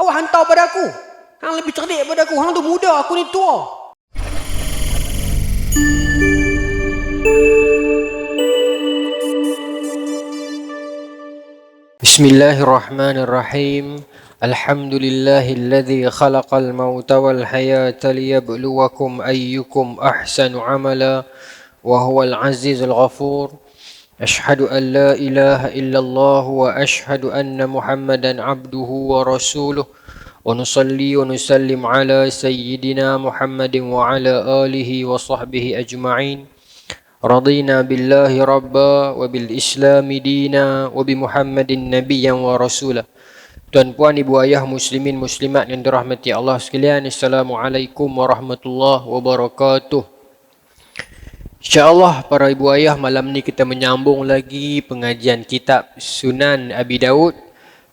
kau hantar pada aku. Hang lebih cerdik pada aku. Hang tu muda, aku ni tua. Bismillahirrahmanirrahim. Alhamdulillahilladzi khalaqal mauta wal hayata liyabluwakum ayyukum ahsanu amala wa huwal azizul ghafur. Ashhadu an la ilaha illallah wa ashhadu anna Muhammadan abduhu wa rasuluh. Wa nusalli wa nusallim ala sayyidina Muhammadin wa ala alihi wa sahbihi ajma'in. Radina billahi rabba wa bil islami dina wa bi Muhammadin nabiyyan wa rasulah. Tuan-puan, ibu ayah, muslimin muslimat yang dirahmati Allah sekalian, Assalamualaikum warahmatullahi wabarakatuh. InsyaAllah para ibu ayah, malam ni kita menyambung lagi pengajian kitab Sunan Abi Daud.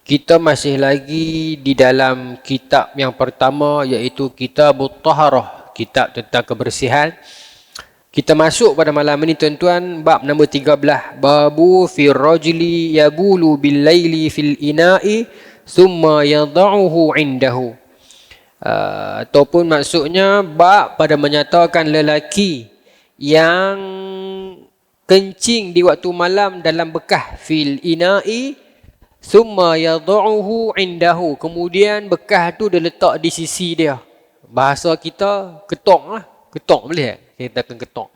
Kita masih lagi di dalam kitab yang pertama, iaitu Kitabut Taharah, kitab tentang kebersihan. Kita masuk pada malam ini tuan-tuan, bab nombor 13. Babu fi rajuli yabulu bil laili fil ina'i thumma yada'uhu indahu. Ataupun maksudnya bab pada menyatakan lelaki yang kencing di waktu malam dalam bekah fil ina'i thumma yada'uhu indahu. Kemudian bekah tu dia letak di sisi dia. Bahasa kita ketong lah. Ketong boleh tak? Kita akan ketong.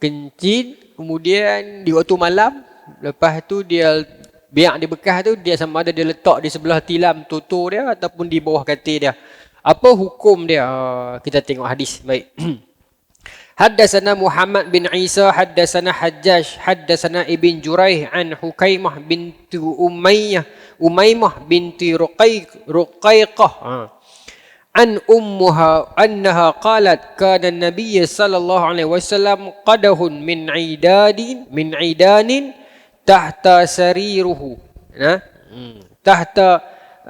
Kencing, kemudian di waktu malam, lepas tu dia biak di bekah tu, dia sama ada dia letak di sebelah tilam tutur dia ataupun di bawah katil dia. Apa hukum dia? Kita tengok hadis. Baik. Haddatsana Muhammad bin Isa, haddatsana Hajjaj, haddatsana Ibn Juraih an Hukaimah binti Umaymah binti Ruqayqah. An ummuha annaha qalat kana an-nabiy sallallahu alaihi wasallam qadahun min idanin tahta sariruhu, tahta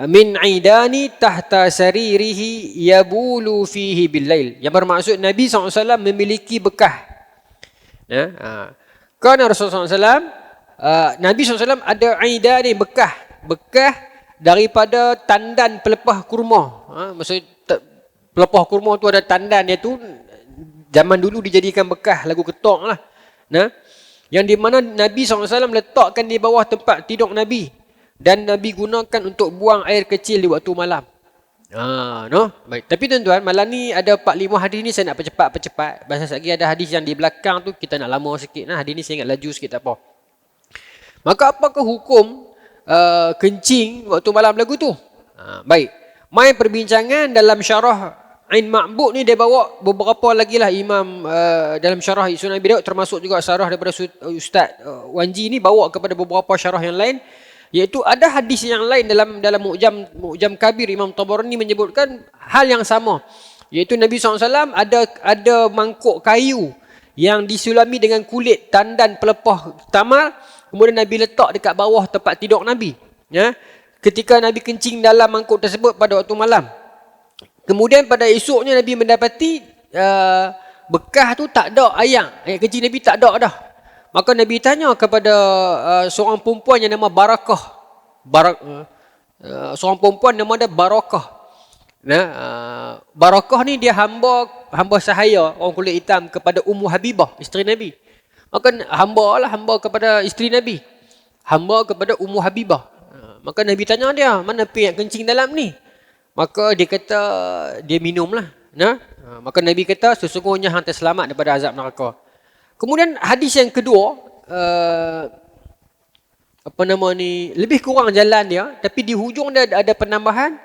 min idani tahta saririhi yabulu fihi billail. Yang bermaksud Nabi SAW memiliki bekah. Kerana Rasulullah SAW, Nabi SAW ada idani, bekah daripada tandan pelepah kurma. Maksud pelepah kurma tu ada tandan dia tu, zaman dulu dijadikan bekah lagu ketong lah. Yang di mana Nabi SAW letakkan di bawah tempat tidur Nabi, dan Nabi gunakan untuk buang air kecil di waktu malam. Baik. Tapi tuan-tuan, malam ni ada 4-5 hadis ni saya nak percepat. Bahasa lagi ada hadis yang di belakang tu kita nak lama sikit. Hadis ni saya ingat laju sikit, tak apa. Maka apakah hukum kencing waktu malam lagu tu? Baik. Mai perbincangan dalam syarah Ain Ma'bud ni, dia bawa beberapa lagi lah Imam dalam syarah Sunan Abi Daud, termasuk juga syarah daripada Ustaz Wanji ni bawa kepada beberapa syarah yang lain, iaitu ada hadis yang lain dalam Mu'jam Kabir Imam Tabarani menyebutkan hal yang sama, iaitu Nabi SAW ada mangkuk kayu yang disulami dengan kulit tandan pelepah tamar, kemudian Nabi letak dekat bawah tempat tidur Nabi. Ketika Nabi kencing dalam mangkuk tersebut pada waktu malam, kemudian pada esoknya Nabi mendapati bekah tu tak ada air kencing Nabi tak ada dah. Maka Nabi tanya kepada seorang perempuan yang nama Barakah. Seorang perempuan nama dia Barakah. Barakah ni dia hamba sahaya orang kulit hitam kepada Ummu Habibah, isteri Nabi. Maka hamba kepada isteri Nabi, hamba kepada Ummu Habibah. Maka Nabi tanya dia, mana pergi yang kencing dalam ni? Maka dia kata dia minumlah. Maka Nabi kata sesungguhnya hang terselamat daripada azab neraka. Kemudian hadis yang kedua, lebih kurang jalan dia, tapi di hujung dia ada penambahan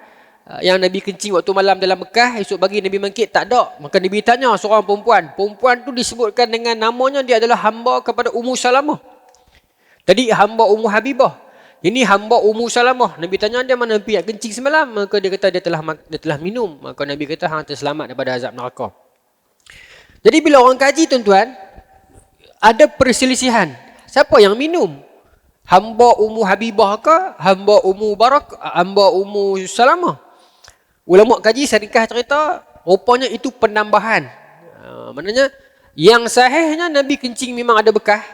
yang Nabi kencing waktu malam dalam bekah, esok pagi Nabi bangkit tak ada. Maka Nabi tanya seorang perempuan tu disebutkan dengan namanya, dia adalah hamba kepada Ummu Salamah. Tadi hamba Ummu Habibah, ini hamba Ummu Salamah. Nabi tanya dia, mana pergi yang kencing semalam? Maka dia kata dia telah minum. Maka Nabi kata hang terselamat daripada azab neraka. Jadi bila orang kaji tuan-tuan, ada perselisihan. Siapa yang minum? Hamba Ummu Habibah ke? Hamba Ummu Salamah? Ulama kaji syarikah cerita, rupanya itu penambahan. Maknanya yang sahihnya Nabi kencing memang ada bekah,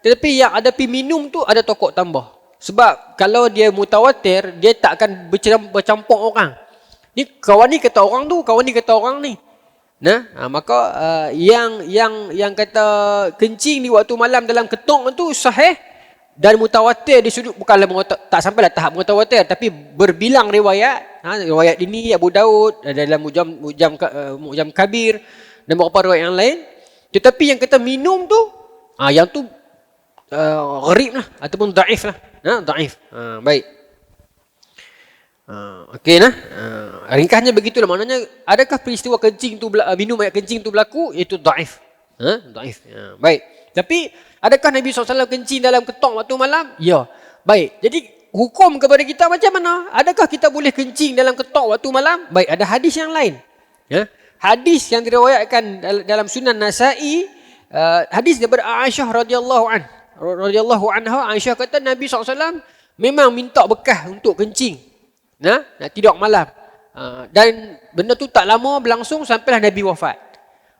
tetapi yang ada pi minum tu ada tokok tambah. Sebab kalau dia mutawatir, dia tak akan bercampur orang. Ni kawan ni kata orang tu, kawan ni kata orang ni. Maka yang kata kencing di waktu malam dalam ketong tu sahih dan mutawatir di sudut, bukanlah tak sampailah tahap mutawatir, tapi berbilang riwayat. Riwayat ini Abu Daud dalam Mu'jam Kabir dan beberapa riwayat yang lain. Tetapi yang kata minum tu, yang tu gharib lah ataupun daif lah. Daif. Baik. Okey nah. Ringkasnya begitulah, maknanya adakah peristiwa kencing tu minum air kencing tu berlaku, itu daif. Daif. Baik. Tapi adakah Nabi SAW kencing dalam ketong waktu malam? Ya. Baik. Jadi hukum kepada kita macam mana? Adakah kita boleh kencing dalam ketong waktu malam? Baik, ada hadis yang lain. Hadis yang diriwayatkan dalam Sunan Nasa'i, hadis daripada Aisyah radhiyallahu anha. Aisyah kata Nabi SAW memang minta bekas untuk kencing. Tidur malam. Dan benda tu tak lama berlangsung sampailah Nabi wafat.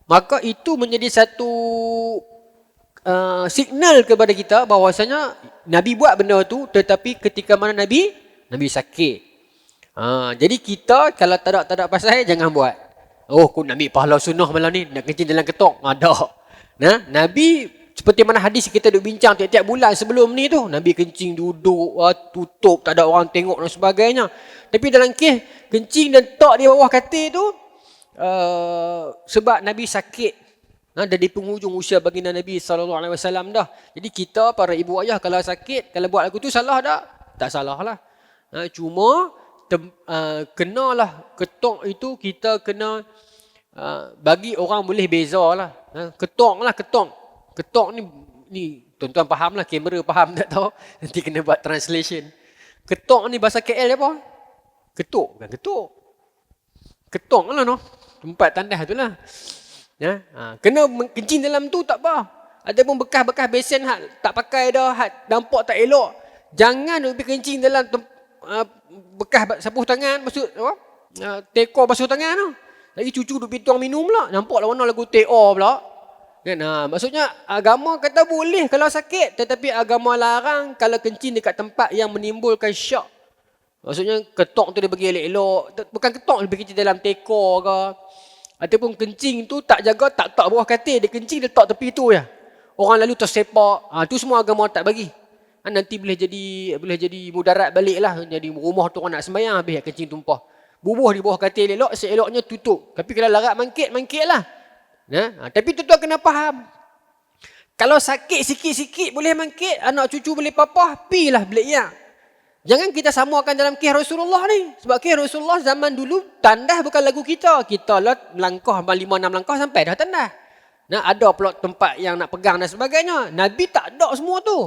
Maka itu menjadi satu signal kepada kita bahawasanya Nabi buat benda tu, tetapi ketika mana Nabi sakit. Jadi kita kalau tak ada pasal, jangan buat. Aku nak ambil pahala sunnah malam ni, nak kencing dalam ketok. Nabi seperti mana hadis kita duk bincang tiap-tiap bulan sebelum ni tu, Nabi kencing duduk, tutup, tak ada orang tengok dan sebagainya. Tapi dalam kes kencing dan tok di bawah katil tu, sebab Nabi sakit, dah di penghujung usia baginda Nabi SAW dah. Jadi kita para ibu ayah kalau sakit, kalau buat lagu tu salah tak? Tak salah lah. Cuma kenalah ketok itu kita kena bagi orang boleh beza lah. Ketok lah, ketok ni tuan-tuan faham lah, kamera faham tak tahu, nanti kena buat translation. Ketok ni bahasa KL apa? Ketuk, bukan ketuk. Ketok lah no, tempat tandas tu lah. Kena kencing dalam tu tak apa. Ataupun bekas-bekas besen tak pakai dah, nampak tak elok, jangan pergi kencing dalam bekas sapuh tangan, maksud apa? Teko basuh tangan tu. Lagi cucu duk pituang minum pula, nampaklah warna lagu teo pula. Kan? Maksudnya agama kata boleh kalau sakit, tetapi agama larang kalau kencing dekat tempat yang menimbulkan syak. Maksudnya ketok tu dia bagi elok-elok, bukan ketok dia kencing dalam teko ke, ataupun kencing tu tak jaga, tak bawah katil, dia kencing dia tak tepi tu ya. Orang lalu tersepak, tu semua agama tak bagi. Nanti boleh jadi mudarat balik lah. Jadi rumah tu orang nak sembahyang, habis kencing tumpah. Bubuh di bawah katil elok, seeloknya tutup. Tapi kalau larat mangkit lah. Tapi tuan-tuan kena faham. Kalau sakit sikit-sikit boleh mangkit, anak cucu boleh papah, pilah beliak. Jangan kita samakan dalam kisah Rasulullah ni. Sebab kisah Rasulullah zaman dulu, tandas bukan lagu kita. Kita lah melangkah 5-6 langkah sampai dah tandas. Ada pula tempat yang nak pegang dan sebagainya. Nabi tak ada semua tu.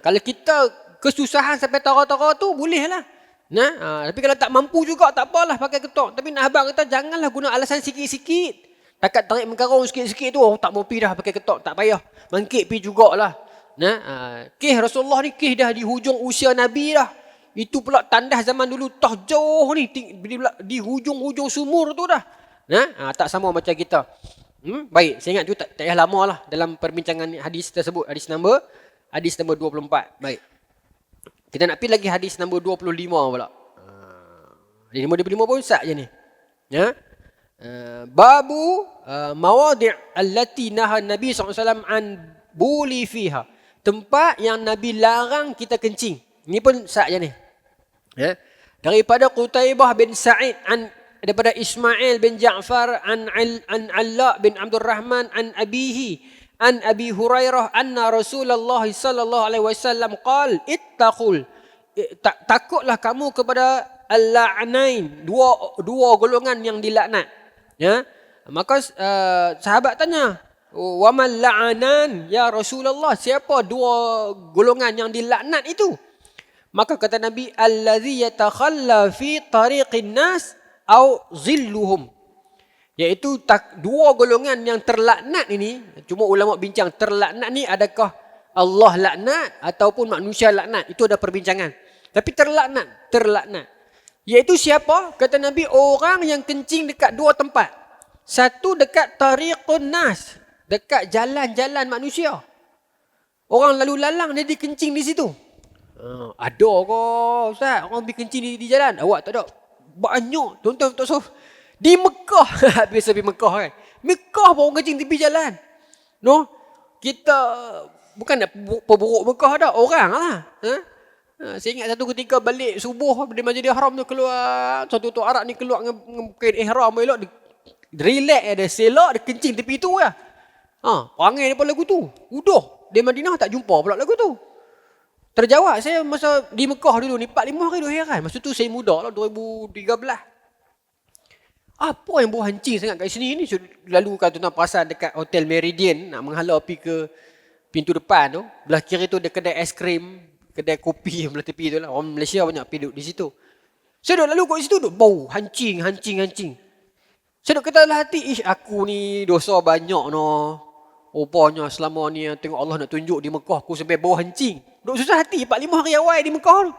Kalau kita kesusahan sampai tara-tara tu, boleh lah. Tapi kalau tak mampu juga, tak apalah pakai ketok. Tapi nak abang kata, janganlah guna alasan sikit-sikit. Takat tarik mengkarung sikit-sikit tu, tak mau pergi dah pakai ketok, tak payah. Mangkit pergi jugalah. Kisah Rasulullah ni kisah dah di hujung usia Nabi dah. Itu pula tandas zaman dulu, tah jauh ni, di hujung-hujung sumur tu dah. Tak sama macam kita. Baik, saya ingat tu tak payah lama lah dalam perbincangan hadis tersebut. Hadis nombor 24. Baik. Kita nak pergi lagi hadis nombor 25 pula. Hadis nombor 25 pun sat je ni. Babu mawadi' allati naha Nabi SAW an buli fiha. Tempat yang Nabi larang kita kencing. Ini pun sat je ni. Daripada Qutaibah bin Sa'id daripada Ismail bin Ja'far an Alla bin Abdul Rahman an abihi an Abi Hurairah anna Rasulullah sallallahu alaihi wasallam qala ittaqul, takutlah kamu kepada al-la'nain, dua golongan yang dilaknat. Maka sahabat tanya, wa man la'anan ya Rasulullah, siapa dua golongan yang dilaknat itu? Maka kata Nabi, allazi yatakhalla fi tariqin nas au zilluhum, iaitu dua golongan yang terlaknat ini. Cuma ulama bincang terlaknat ni adakah Allah laknat ataupun manusia laknat, itu ada perbincangan. Tapi terlaknat iaitu siapa? Kata Nabi, orang yang kencing dekat dua tempat. Satu dekat tariqun nas, dekat jalan-jalan manusia. Orang lalu lalang dia dikencing di situ. Ada ke Ustaz orang pergi kencing di jalan? Awak tak ada? Banyak. Tuan-tuan tak tahu. Di Mekah. Biasa pergi Mekah kan. Mekah pun orang kencing tepi jalan. No? Kita bukan nak perburuk Mekah dah. Orang lah. Saya ingat satu ketika balik subuh dari Masjidil Haram tu keluar. Satu tu Arab ni keluar dengan kain ihram elok. Relax dia selok, dia kencing tepi tu lah. Perangai daripada lagu tu. Udah. Di Madinah tak jumpa pula lagu tu. Terjawab saya masa di Mekah dulu ni 4-5 hari dah heran. Masa tu saya muda lah 2013. Apa yang buah hancing sangat kat sini ni? Lalu kan tuan-tuan perasan dekat Hotel Meridian nak menghalau pergi ke pintu depan tu. Belah kiri tu ada kedai aiskrim, kedai kopi belah tepi tu lah. Orang Malaysia banyak pergi duduk di situ. Saya duduk lalu kat situ duduk bau hancing. Saya duduk kata dalam hati, aku ni dosa banyak no. Rupanya selama ni tengok Allah nak tunjuk di Mekah aku sampai bau hancing. Duk susah hati 4-5 hari awal di Mekah tu.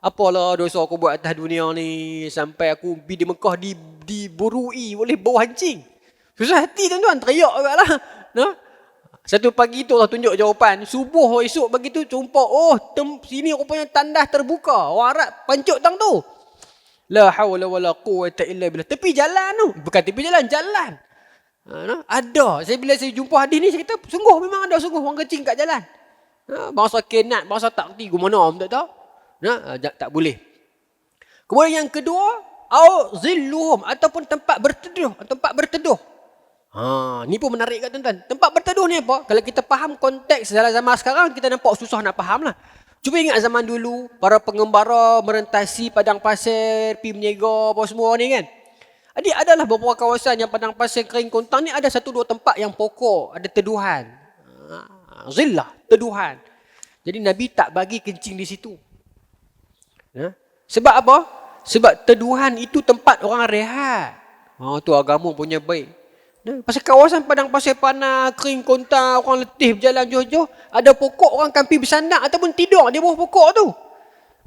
Apalah dosa aku buat atas dunia ni sampai aku pergi di Mekah diburui oleh bau hancing. Susah hati tuan-tuan, teriak agaklah. Nah. Satu pagi tu Allah tunjuk jawapan. Subuh esok pagi tu jumpa, sini rupanya tandas terbuka. Orang Arab pancuk tang tu. La hawla wala quwwata illa billah. Tepi jalan tu. Bukan tepi jalan, jalan. Ada. Bila saya jumpa hadis ni, saya kata, sungguh memang ada sungguh orang kencing kat jalan. Bangsa kenat, bangsa tak kerti, mana tak tahu. Tak boleh. Kemudian yang kedua, au zilluhum ataupun tempat berteduh. Ni pun menarik kat tuan-tuan. Tempat berteduh ni apa? Kalau kita faham konteks dalam zaman sekarang, kita nampak susah nak faham lah. Cuba ingat zaman dulu, para pengembara merentasi padang pasir, pergi berniaga, apa semua ni kan. Jadi adalah beberapa kawasan yang padang pasir kering kontang ni ada 1-2 tempat yang pokok, ada teduhan. Zillah, teduhan. Jadi Nabi tak bagi kencing di situ. Sebab apa? Sebab teduhan itu tempat orang rehat. Tu agama punya baik. Pasal kawasan padang pasir panas, kering kontang, orang letih berjalan jauh-jauh, ada pokok orang kan pergi bersandar ataupun tidur di bawah pokok tu.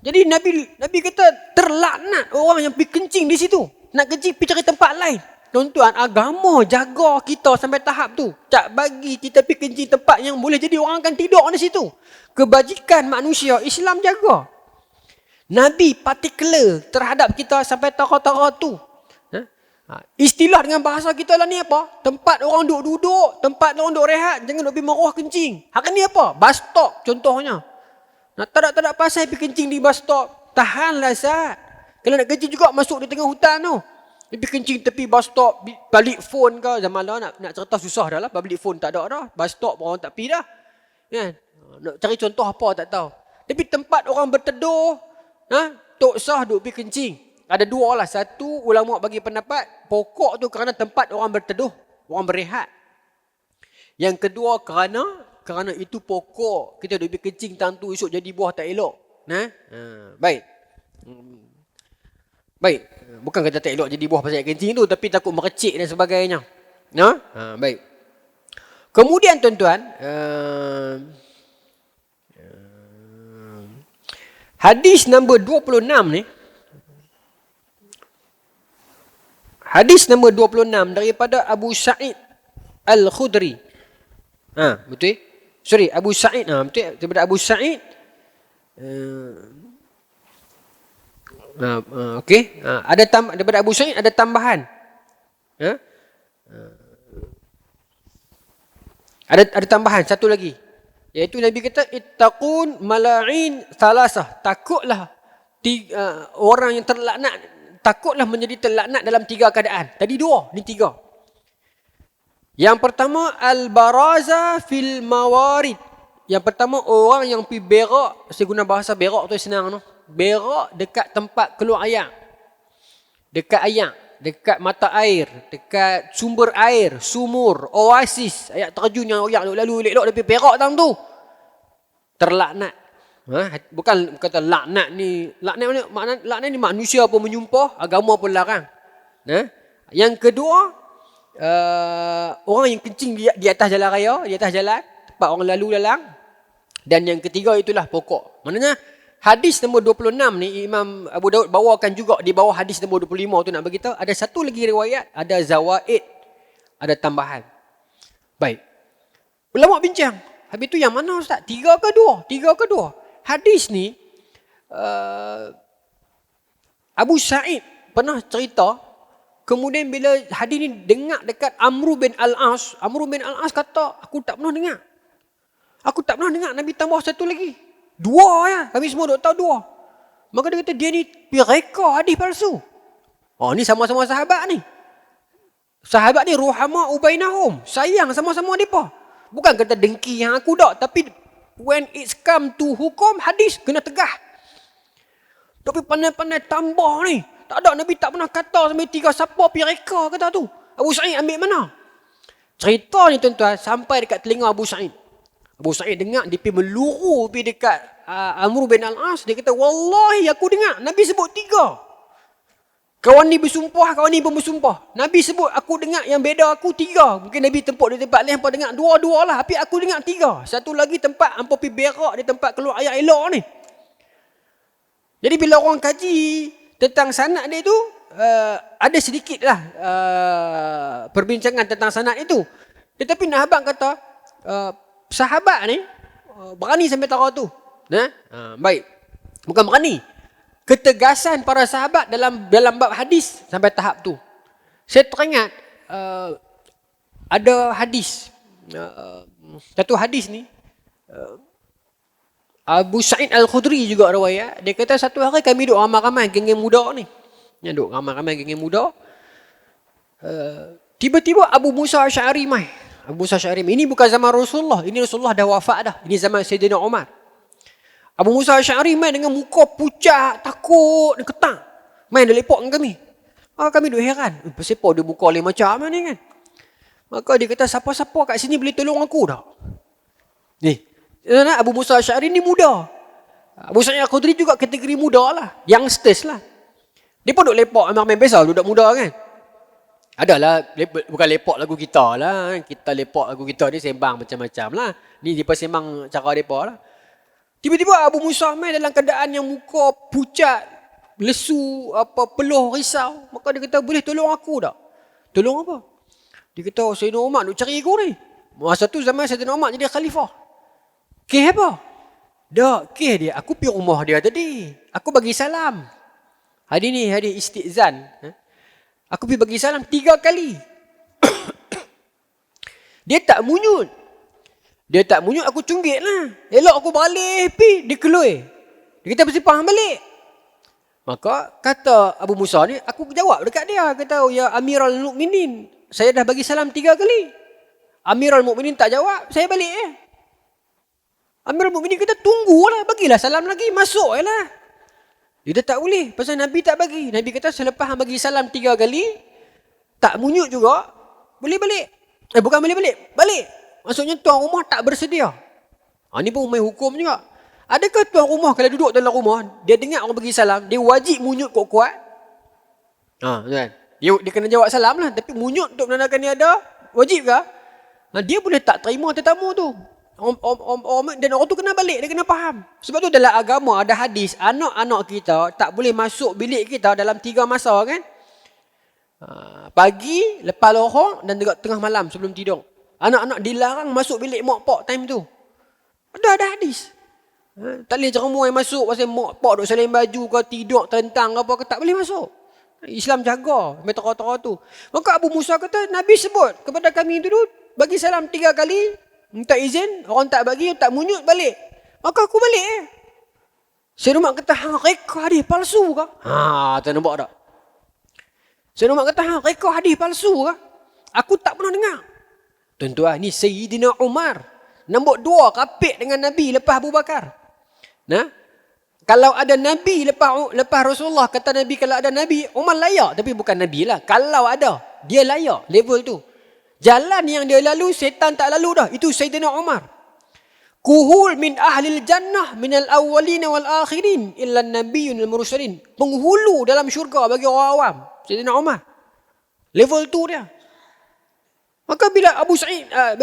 Jadi Nabi kata terlaknat orang yang pergi kencing di situ. Nak kencing pergi cari tempat lain. Tuan-tuan, agama jaga kita sampai tahap tu. Tak bagi kita pergi kencing tempat yang boleh jadi orang akan tidur di situ. Kebajikan manusia, Islam jaga. Nabi particular terhadap kita sampai tara-tara tu. Istilah dengan bahasa kita lah ni apa? Tempat orang duduk, tempat orang duduk rehat, jangan duduk pergi maruah kencing. Hari ni apa? Bus stop contohnya. Tak ada pasal pergi kencing di bus stop. Tahanlah Zat. Kalau nak kencing juga masuk di tengah hutan tu. Pergi kencing tepi bus stop, balik phone ke. Zaman lah nak cerita susah dah lah. Balik phone tak ada dah. Bus stop orang tak pergi dah. Kan? Nak cari contoh apa tak tahu. Tapi tempat orang berteduh, Tok Sah duduk pergi kencing. Ada 2 lah. Satu, ulama bagi pendapat, pokok tu kerana tempat orang berteduh, orang berehat. Yang kedua, kerana itu pokok, kita duduk pergi kencing tang tu, esok jadi buah tak elok. Baik. Baik. Bukan kata tak elok jadi buah pasal kencing tu, tapi takut merecik dan sebagainya. Baik. Kemudian tuan-tuan, hadis nombor 26 ni, hadis nombor 26 daripada Abu Sa'id Al-Khudri. Betul? Sorry, Abu Sa'id. Betul? Daripada Abu Sa'id. Okey. Daripada Abu Sa'id ada tambahan. Ada tambahan satu lagi. Iaitu Nabi kata ittaqun mala'in salasah. Takutlah orang yang terlaknat, takutlah menjadi terlaknat dalam 3 keadaan. Tadi 2, ni 3. Yang pertama al-baraza fil mawarid. Yang pertama orang yang pergi berak, saya guna bahasa berak tu senang tu. Berak dekat tempat keluar air. Dekat air, dekat mata air, dekat sumber air, sumur, oasis, air terjun yang orang lalu elok-elok dia berak tang tu. Terlaknat. Bukan kata laknat ni, laknat ni manusia pun menyumpah, agama pun larang. Yang kedua, orang yang kencing di atas jalan raya, di atas jalan, tempat orang lalu lalang. Dan yang ketiga itulah pokok. Maknanya hadis nombor 26 ni Imam Abu Daud bawakan juga di bawah hadis nombor 25 tu nak beritahu ada satu lagi riwayat, ada zawaid, ada tambahan. Baik. Ulama bincang, habis tu yang mana Ustaz? 3 ke 2? 3 ke 2? hadis ni Abu Sa'id pernah cerita, kemudian bila hadis ni dengar dekat Amr bin Al-As, Amr bin Al-As kata, aku tak pernah dengar. Aku tak pernah dengar Nabi tambah satu lagi. Dua ya, kami semua duk tahu dua. Maka dia kata dia ni pireka hadis palsu. Oh, ni sama-sama sahabat ni. Sahabat ni ruhama ubainahum, sayang sama-sama depa. Bukan kata dengki yang aku dak, tapi when it's come to hukum hadis kena tegah. Tapi pandai-pandai tambah ni. Tak ada, Nabi tak pernah kata sampai 3 siapa pireka kata tu. Abu Sa'id ambil mana? Cerita ni tuan-tuan sampai dekat telinga Abu Sa'id. Abu Sa'id dengar, dia pergi meluru pergi dekat Amr bin Al-As. Dia kata, wallahi aku dengar Nabi sebut 3. Kawan ni bersumpah, kawan ni pun bersumpah. Nabi sebut, aku dengar yang beda aku 3. Mungkin Nabi tempuk di tempat lain, hampa dengar 2-2 lah. Tapi aku dengar 3. Satu lagi tempat, hampa pergi berak di tempat keluar air elok ni. Jadi bila orang kaji tentang sanad dia tu, ada sedikit lah perbincangan tentang sanad itu. Tetapi Nahabang kata, sahabat ni berani sampai taruh tu. Baik. Bukan berani. Ketegasan para sahabat dalam bab hadis sampai tahap tu. Saya teringat ada hadis. Satu hadis ni Abu Sa'id Al-Khudri juga riwayat. Dia kata satu hari kami duduk ramai-ramai geng-geng muda ni. Duduk ramai-ramai geng-geng muda. Tiba-tiba Abu Musa Asy'ari mai. Abu Musa Asy'ari ini bukan zaman Rasulullah. Ini Rasulullah dah wafat dah. Ini zaman Sayyidina Umar. Abu Musa Asy'ari main dengan muka pucat, takut, dan ketang. Main dia lepok dengan kami. Kami duk heran. Siapa dia muka lain macam ni kan? Maka dia kata, siapa-siapa kat sini boleh tolong aku tak? Ni, Abu Musa Asy'ari ni muda. Abu Sa'id Al-Khudri juga kategori muda lah. Youngsters lah. Dia pun duk lepok, main biasa budak muda kan? Adalah, bukan lepok lagu kita lah. Kita lepok lagu kita ni sembang macam-macam lah. Ni dia sembang cara mereka lah. Tiba-tiba Abu Musa main dalam keadaan yang muka pucat, lesu, peluh, risau. Maka dia kata, boleh tolong aku tak? Tolong apa? Dia kata, Sayyidina Umar nak cari aku ni. Masa tu zaman Sayyidina Umar jadi khalifah. Kes apa? Tak, kes dia. Aku pergi rumah dia tadi. Aku bagi salam. Hadis ni, hadis istizan. Aku pergi bagi salam 3 kali. Dia tak munyut. Dia tak munyut, aku cunggit lah. Elok aku balik, dia keluar. Dia kata, mesti faham balik. Maka kata Abu Musa ni, aku jawab dekat dia. Kata, ya Amirul Mukminin, saya dah bagi salam 3 kali. Amirul Mukminin tak jawab, saya balik Amirul Mukminin kata, tunggulah, bagilah salam lagi, masuk lah. Dia kata, tak boleh, pasal Nabi tak bagi. Nabi kata, selepas bagi salam 3 kali, tak munyut juga, boleh balik. Bukan boleh balik, balik. Maksudnya tuan rumah tak bersedia. Ni pun main hukum juga. Adakah tuan rumah kalau duduk dalam rumah, dia dengar orang bagi salam, dia wajib munyut kuat-kuat? Kan? Dia kena jawab salam lah. Tapi munyut untuk menandakan dia ada, wajib ke? Dia boleh tak terima tetamu tu. Dan orang tu kena balik, dia kena faham. Sebab tu dalam agama ada hadis, anak-anak kita tak boleh masuk bilik kita dalam 3 masa kan? Pagi, lepas lohor dan juga tengah malam sebelum tidur. Anak-anak dilarang masuk bilik mak pak time tu. Ada hadis. Tak boleh ceramah yang masuk pasal mak pak duk salin baju ke tidur tentang apa ke, tak boleh masuk. Islam jaga metera-tera tu. Maka Abu Musa kata, Nabi sebut kepada kami dulu, bagi salam 3 kali, minta izin, orang tak bagi, tak munyut, balik. Maka aku balik Sayyidina Umar kata, reka hadis palsu ke? Tak nampak tak? Sayyidina Umar kata, reka hadis palsu ke? Aku tak pernah dengar. Tuan-tuan, ni Sayyidina Umar. Nombor 2, kapit dengan Nabi lepas Abu Bakar. Kalau ada Nabi lepas Rasulullah, kata Nabi kalau ada Nabi, Umar layak. Tapi bukan Nabi lah. Kalau ada, dia layak level tu. Jalan yang dia lalu, setan tak lalu dah. Itu Sayyidina Umar. Kuhul min ahlil jannah minal awwalin wal akhirin illa nabiyyun al mursalin. Penghulu dalam syurga bagi orang awam. Sayyidina Umar. Level tu dia. Maka bila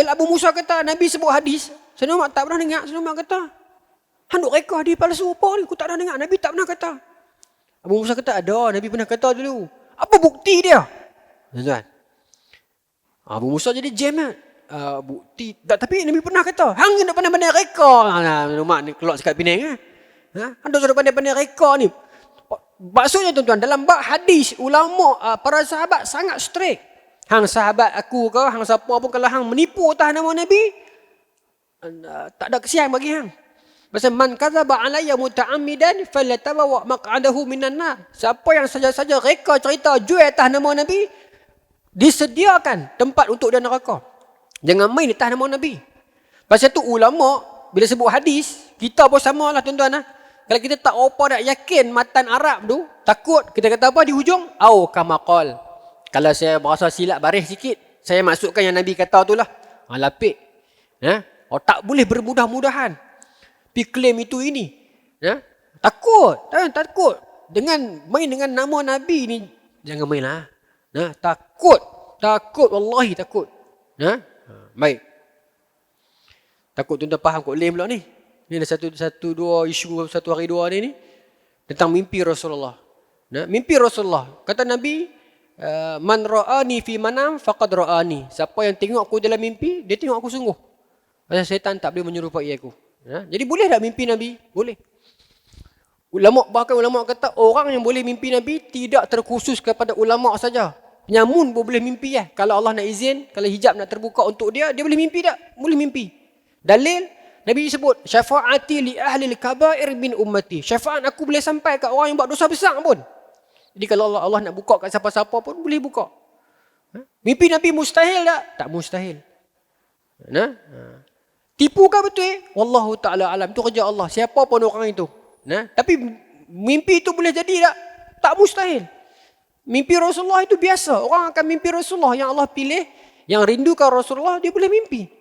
Abu Musa kata Nabi sebut hadis, Sayyidina Umar tak pernah dengar. Sayyidina Umar kata, handuk reka hadis palsu apa ni? Aku tak pernah dengar. Nabi tak pernah kata. Abu Musa kata, ada. Nabi pernah kata dulu. Apa bukti dia? Tuan-tuan. Abu Musa jadi jam kan? Bukti. Tapi Nabi pernah kata, hang tak pandai-pandai reka. Sayyidina Umar ni keluar sekat Penang kan? Anda sudah pandai-pandai reka ni. Maksudnya tuan-tuan, dalam bab hadis, ulama, para sahabat sangat strict. Hang sahabat aku ke, hang siapa pun kalau hang menipu atas nama Nabi, tak ada kesian bagi hang. Pasal man kadzaba alayya muta'ammidan falatabawa maq'adahu minan nar. Siapa yang saja-saja reka cerita jual atas nama Nabi, disediakan tempat untuk dia neraka. Jangan main atas nama Nabi. Pasal tu ulama bila sebut hadis, kita pun samalah tuan-tuan. Kalau kita tak apa nak yakin matan Arab tu, takut kita kata apa di hujung? Au kama qal. Kalau saya berasa silap baris sikit, saya masukkan yang Nabi kata tu lah. Lapik. Tak boleh bermudah-mudahan. Pi claim itu ini. Takut. Takut. Dengan main dengan nama Nabi ni, jangan main lah. Takut. Takut. Wallahi takut. Baik. Takut tuan-tuan faham kot claim pula ni. Ini ada satu dua isu satu hari dua ni tentang mimpi Rasulullah. Mimpi Rasulullah. Kata Nabi, man ra'ani fi manam faqad ra'ani. Siapa yang tengok aku dalam mimpi, dia tengok aku sungguh. Pasal syaitan tak boleh menyerupai aku. Jadi boleh tak mimpi Nabi? Boleh. Bahkan ulama kata orang yang boleh mimpi Nabi tidak terkhusus kepada ulama saja. Penyamun pun boleh mimpi . Kalau Allah nak izin, kalau hijab nak terbuka untuk dia, dia boleh mimpi tak? Boleh mimpi. Dalil Nabi sebut, syafaati li ahli al-kabair min ummati. Syafaat aku boleh sampai kat orang yang buat dosa besar pun. Jadi kalau Allah nak buka kat siapa-siapa pun boleh buka. Mimpi Nabi mustahil tak? Tak mustahil. Tipu ke betul? Wallahu ta'ala alam. Itu kerja Allah. Siapa pun orang itu. Tapi mimpi itu boleh jadi tak? Tak mustahil. Mimpi Rasulullah itu biasa. Orang akan mimpi Rasulullah yang Allah pilih, yang rindukan Rasulullah, dia boleh mimpi.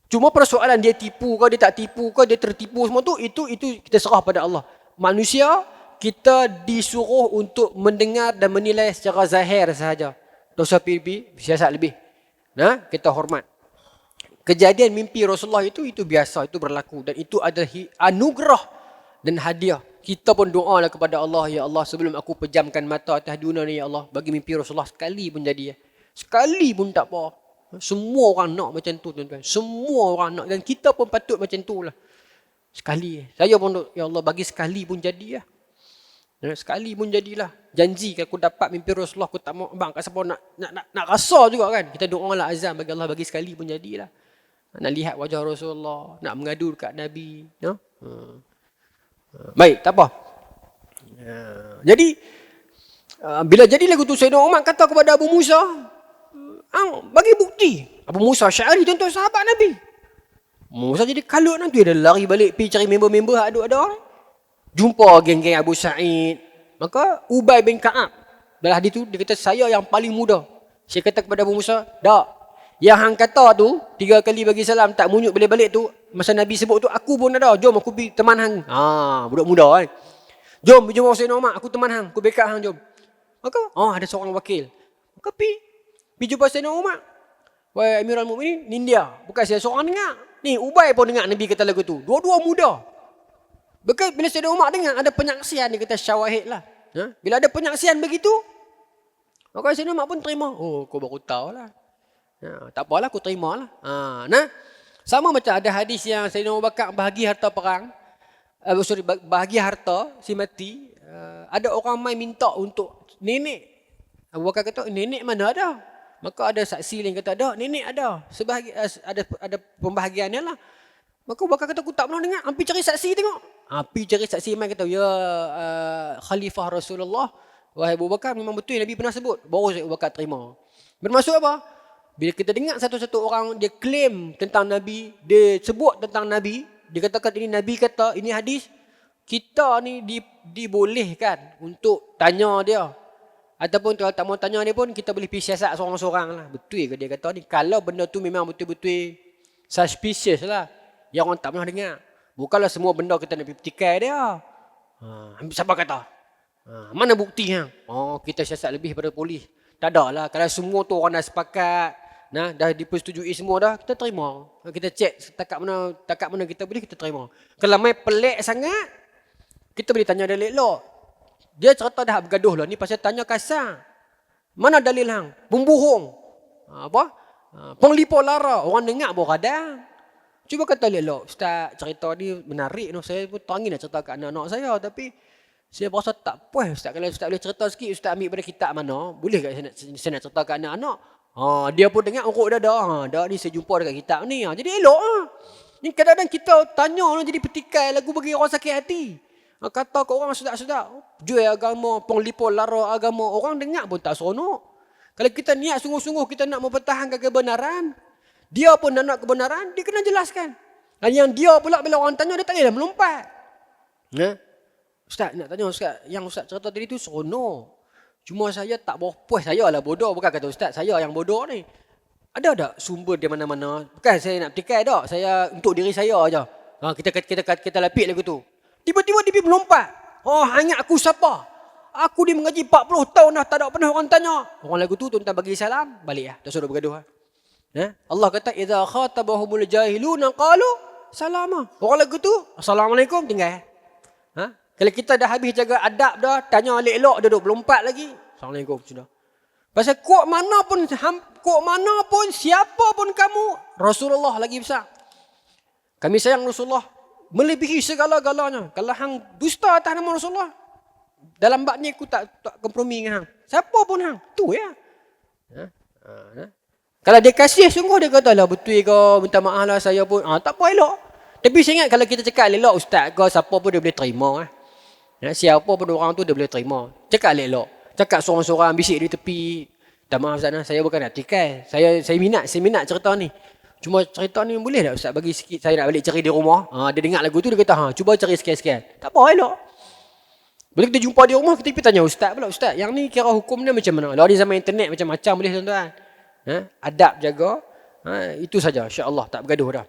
Cuma persoalan dia tipu ke, dia tak tipu ke, dia tertipu semua tu, itu kita serah pada Allah. Manusia, kita disuruh untuk mendengar dan menilai secara zahir sahaja. Tak usah pergi siasat lebih. Kita hormat. Kejadian mimpi Rasulullah itu biasa, itu berlaku. Dan itu adalah anugerah dan hadiah. Kita pun doalah kepada Allah, ya Allah, sebelum aku pejamkan mata atas dunia ni, ya Allah, bagi mimpi Rasulullah sekali pun jadi. Sekali pun tak apa. Semua orang nak macam tu, tuan-tuan. Semua orang nak. Dan kita pun patut macam tu lah. Sekali. Saya pun, ya Allah, bagi sekali pun jadi lah. Sekali pun jadilah. Janji kalau aku dapat mimpi Rasulullah, aku tak mau, bang, kat siapa nak rasa juga kan. Kita doa lah azam bagi Allah, bagi sekali pun jadilah. Nak lihat wajah Rasulullah, nak mengadu dekat Nabi. Baik, tak apa. Jadi, bila jadi lagu tu, Sayyidina Umar kata kepada Abu Musa, bagi bukti. Abu Musa Asy'ari tuan-tuan sahabat Nabi. Musa jadi kalut nanti, dia lari balik pergi cari member-member ada. Jumpa geng-geng Abu Sa'id. Maka Ubay bin Ka'ab, dalam hadis tu dia kata, saya yang paling muda. Saya kata kepada Abu Musa, tak. Yang hang kata tu 3 kali bagi salam tak munyuk balik-balik tu, masa Nabi sebut tu aku pun ada. Jom aku pergi teman hang. Budak muda kan. Jom Sayyidina Umar, aku teman hang, aku backup hang, jom. Maka ada seorang wakil. Maka pergi jumpa Sayyidina Umar. Wahai Amirul Mukminin, ni dia. Bukan saya seorang dengar. Ni Ubay pun dengar Nabi kata lagu tu. Dua-dua muda. Bila Sayyidina Umar dengar ada penyaksian, dia kata syawahid lah. Bila ada penyaksian begitu, maka Sayyidina Umar pun terima. Kau baru tahu lah. Tak apalah, aku terima lah. Sama macam ada hadis yang Sayyidina Abu Bakar bahagi harta perang. Bahagi harta si mati. Ada orang mai minta untuk nenek. Abu Bakar kata, nenek mana ada? Maka ada saksi lain kata, ada, nenek ada. Ada pembahagiannya lah. Maka Abu Bakar kata, aku tak pernah dengar. Hampir cari saksi tengok. Hampir cari saksi mai kata, ya Khalifah Rasulullah. Wahai Abu Bakar, memang betul Nabi pernah sebut. Baru Abu Bakar terima. Bermaksud apa? Bila kita dengar satu-satu orang dia claim tentang Nabi, dia sebut tentang Nabi, dia katakan ini Nabi kata, ini hadis, kita ni dibolehkan untuk tanya dia. Ataupun kalau tak mau tanya dia pun, kita boleh pergi siasat seorang-seorang lah. Betul ke dia kata ni? Kalau benda tu memang betul-betul suspicious lah, yang orang tak pernah dengar. Bukanlah semua benda kita nak pergi petikai dia. Siapa kata? Mana bukti hang? Kita siasat lebih pada polis. Tak ada lah. Kalau semua tu orang dah sepakat, dah dipersetujui semua dah, kita terima. Kita cek takat mana kita boleh, kita terima. Kalau main pelik sangat, kita boleh tanya dia elok. Dia cerita dah bergaduh lah. Ni pasal tanya kasar. Mana dalil hang? Pembohong. Penglipo lara. Orang dengar pun radang. Cuba kata elok, Ustaz, cerita ni menarik tu. Saya pun teringin nak cerita kat anak-anak saya, tapi saya rasa tak puas Ustaz. Kalau Ustaz boleh cerita sikit, Ustaz ambil pada kitab mana, boleh tak saya nak cerita kat anak-anak? Dia pun dengar urut dah. Dah ni saya jumpa dekat kitab ni. Jadi elok lah. Ni kadang-kadang kita tanya orang jadi petikai lagu bagi orang sakit hati. Kata ke orang sedap-sedap, jual agama, penglipo lara agama, orang dengar pun tak seronok. Kalau kita niat sungguh-sungguh kita nak mempertahankan kebenaran, dia pun nak kebenaran, dia kena jelaskan. Dan yang dia pula bila orang tanya, dia tak boleh melompat. Ustaz, nak tanya Ustaz, yang Ustaz cerita tadi tu seronok. Cuma saya tak puas, saya lah bodoh. Bukan kata Ustaz, saya yang bodoh ni. Ada tak sumber di mana-mana? Bukan saya nak petikai tak, saya untuk diri saya aja. Kita lapik lagu tu. Tiba-tiba dia pergi melompat. Hanya aku siapa? Aku ni mengaji 40 tahun dah, tak ada pernah orang tanya. Orang lagu tu tuan-tuan bagi salam, balik lah. Dah suruh bergaduh. Allah kata, idza khatabahumul jahiluna qalu salama. Orang lagu tu, assalamualaikum, tinggal. Kalau kita dah habis jaga adab dah, tanya elok-elok, duduk melompat lagi. Assalamualaikum, sudah. Pasal kok mana pun, siapa pun kamu, Rasulullah lagi besar. Kami sayang Rasulullah melebihi segala-galanya. Kalau hang dusta atas nama Rasulullah, dalam bab ni aku tak kompromi dengan hang. Siapa pun hang, tu ya. Kalau dia kasih sungguh, dia kata lah betul ke, minta maaf lah saya pun. Tak apa elok. Tapi saya ingat kalau kita cakap elok ustaz ke siapa pun dia boleh terima. Siapa pun orang tu dia boleh terima. Cakap elok. Cakap seorang-seorang bisik di tepi. Tak maaf ustaz, saya bukan nak tikai. Saya minat cerita ni. Cuma cerita ni boleh tak ustaz bagi sikit, saya nak balik cari di rumah. Dia dengar lagu tu dia kata cuba cari sekian-sekian. Tak apa elok. Bila kita jumpa di rumah kita pergi tanya ustaz pula, ustaz yang ni kira hukum dia macam mana? Lah di zaman internet macam-macam boleh tuan-tuan. Adab jaga. Itu saja, insya-Allah tak bergaduh dah.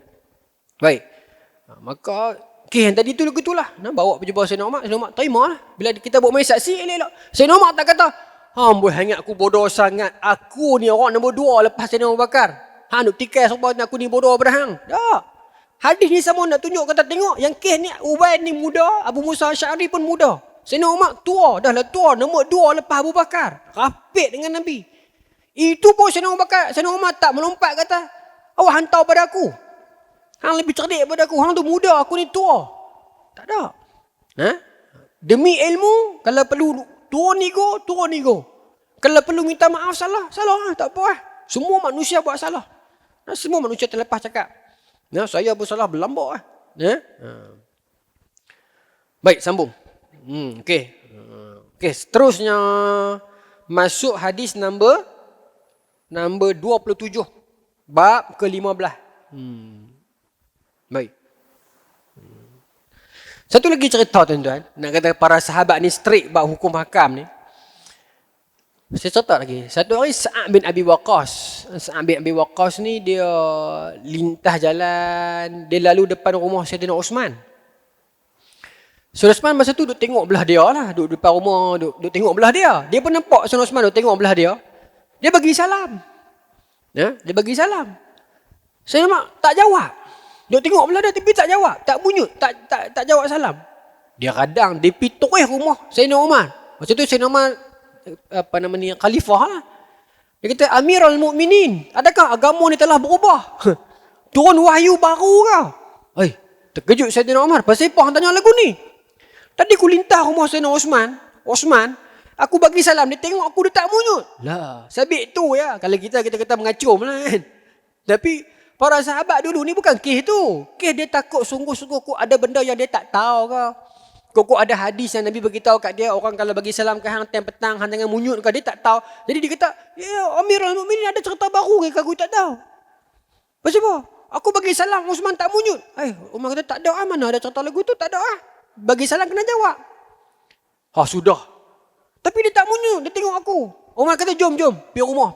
Baik. Maka yang tadi tu lagu itulah. Bawa pergi bawah Sayyidina Umar terima lah. Bila kita buat main saksi elok. Sayyidina Umar tak kata, "Amboi hangat aku bodoh sangat. Aku ni orang nombor 2 lepas Sayyidina Abu Bakar. Nak tikai sebab aku ni bodoh pada hang." Tak. Hadis ni sama nak tunjuk kata tengok yang kes ni Ubay ni muda, Abu Musa Asy'ari pun muda. Sayyidina Umar tua, dah lah tua, nombor 2 lepas Abu Bakar. Rapik dengan Nabi. Itu pun Sayyidina Umar tak melompat kata, awak hantar pada aku. Hang lebih cerdik pada aku. Hang tu muda, aku ni tua. Tak ada. Demi ilmu, kalau perlu turun ego. Kalau perlu minta maaf salah lah, tak apa lah. Semua manusia buat salah. Semua manusia terlepas cakap. Saya pun salah berlambak lah. Baik, sambung. Okey, seterusnya masuk hadis nombor 27. Bab ke-15. Baik. Satu lagi cerita tuan-tuan. Nak kata para sahabat ni strict bab hukum hakam ni. Saya cerita lagi. Satu hari Sa'ad bin Abi Waqqas ni dia lintah jalan. Dia lalu depan rumah Sayyidina Osman. Sayyidina Osman masa tu duduk tengok belah dia lah. Duduk depan rumah, duduk tengok belah dia. Dia pun nampak Sayyidina Osman duduk tengok belah dia. Dia bagi salam. Dia bagi salam. Sayyidina Umar tak jawab. Dia tengok belah dia tapi tak jawab. Tak bunyut. Tak jawab salam. Dia kadang dia pergi terus rumah Sayyidina Umar. Masa tu Sayyidina Umar khalifah lah. Dia kata, Amirul Mukminin, adakah agama ni telah berubah? Turun wahyu baru ke? Terkejut Sayyidina Umar. Pasal apa hang tanya lagu ni? Tadi aku lintah rumah Sayyidina Osman, aku bagi salam, dia tengok aku dia tak munyut. Lah, sabit tu ya. Kalau kita kata mengacum lah kan. Tapi para sahabat dulu ni bukan kes tu. Kes dia takut sungguh-sungguh kok ada benda yang dia tak tahu ke. Kok ada hadis yang Nabi beritahu kat dia, orang kalau bagi salam ke hang time petang, hang jangan munyut ke, dia tak tahu. Jadi dia kata, ya Amirul Mukminin ada cerita baru ke aku tak tahu. Pasal apa? Aku bagi salam, Osman tak munyut. Umar kata tak ada mana ada cerita lagu tu, tak ada Bagi salam kena jawab. Sudah. Tapi dia tak munyut, dia tengok aku. Umar kata jom, pergi rumah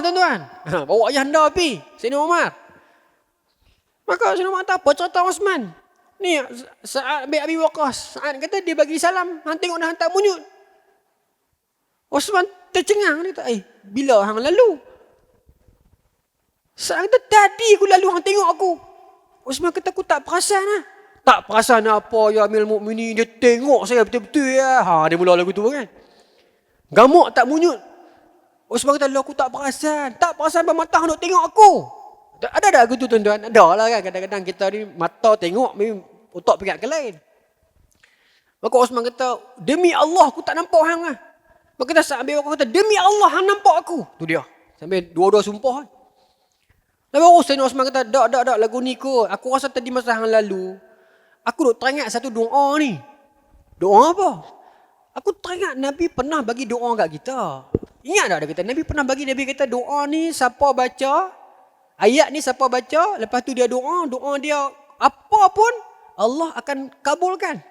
tuan-tuan. Bawa ayah anda pergi, Sayyidina Umar. Maka Sayyidina Umar kata, apa cerita Osman? Ni Sa'ad bin Abi Waqqas. Sa'ad kata dia bagi salam, hang tengok dah hang tak munyut. Osman tercengang, dia kata, bila hang lalu? Sa'ad kata, tadi aku lalu hang tengok aku. Osman kata, aku tak perasan lah. Tak perasan apa ya Amirul Mukminin, dia tengok saya betul-betul ya. Dia mula lagu tu kan. Gamuk tak munyut. Osman kata, aku tak perasan. Tak perasan bermata hang duk tengok aku. Ada tak aku tu tuan-tuan? Ada lah kan. Kadang-kadang kita ni mata tengok, otak fikir ke lain. Maka Osman kata, demi Allah aku tak nampak hang lah. Maka kata Sa'ad bin Waqqas kata, demi Allah hang nampak aku. Tu dia. Sambil dua-dua sumpah. Lalu Sayyidina Osman kata, tak, lagu ni kot. Aku rasa tadi masa hang lalu, aku duk teringat satu doa ni. Doa apa? Aku teringat Nabi pernah bagi doa kat kita. Ingat tak dia kata, Nabi pernah bagi, Nabi kata doa ni siapa baca, ayat ni siapa baca, lepas tu dia doa dia apa pun Allah akan kabulkan.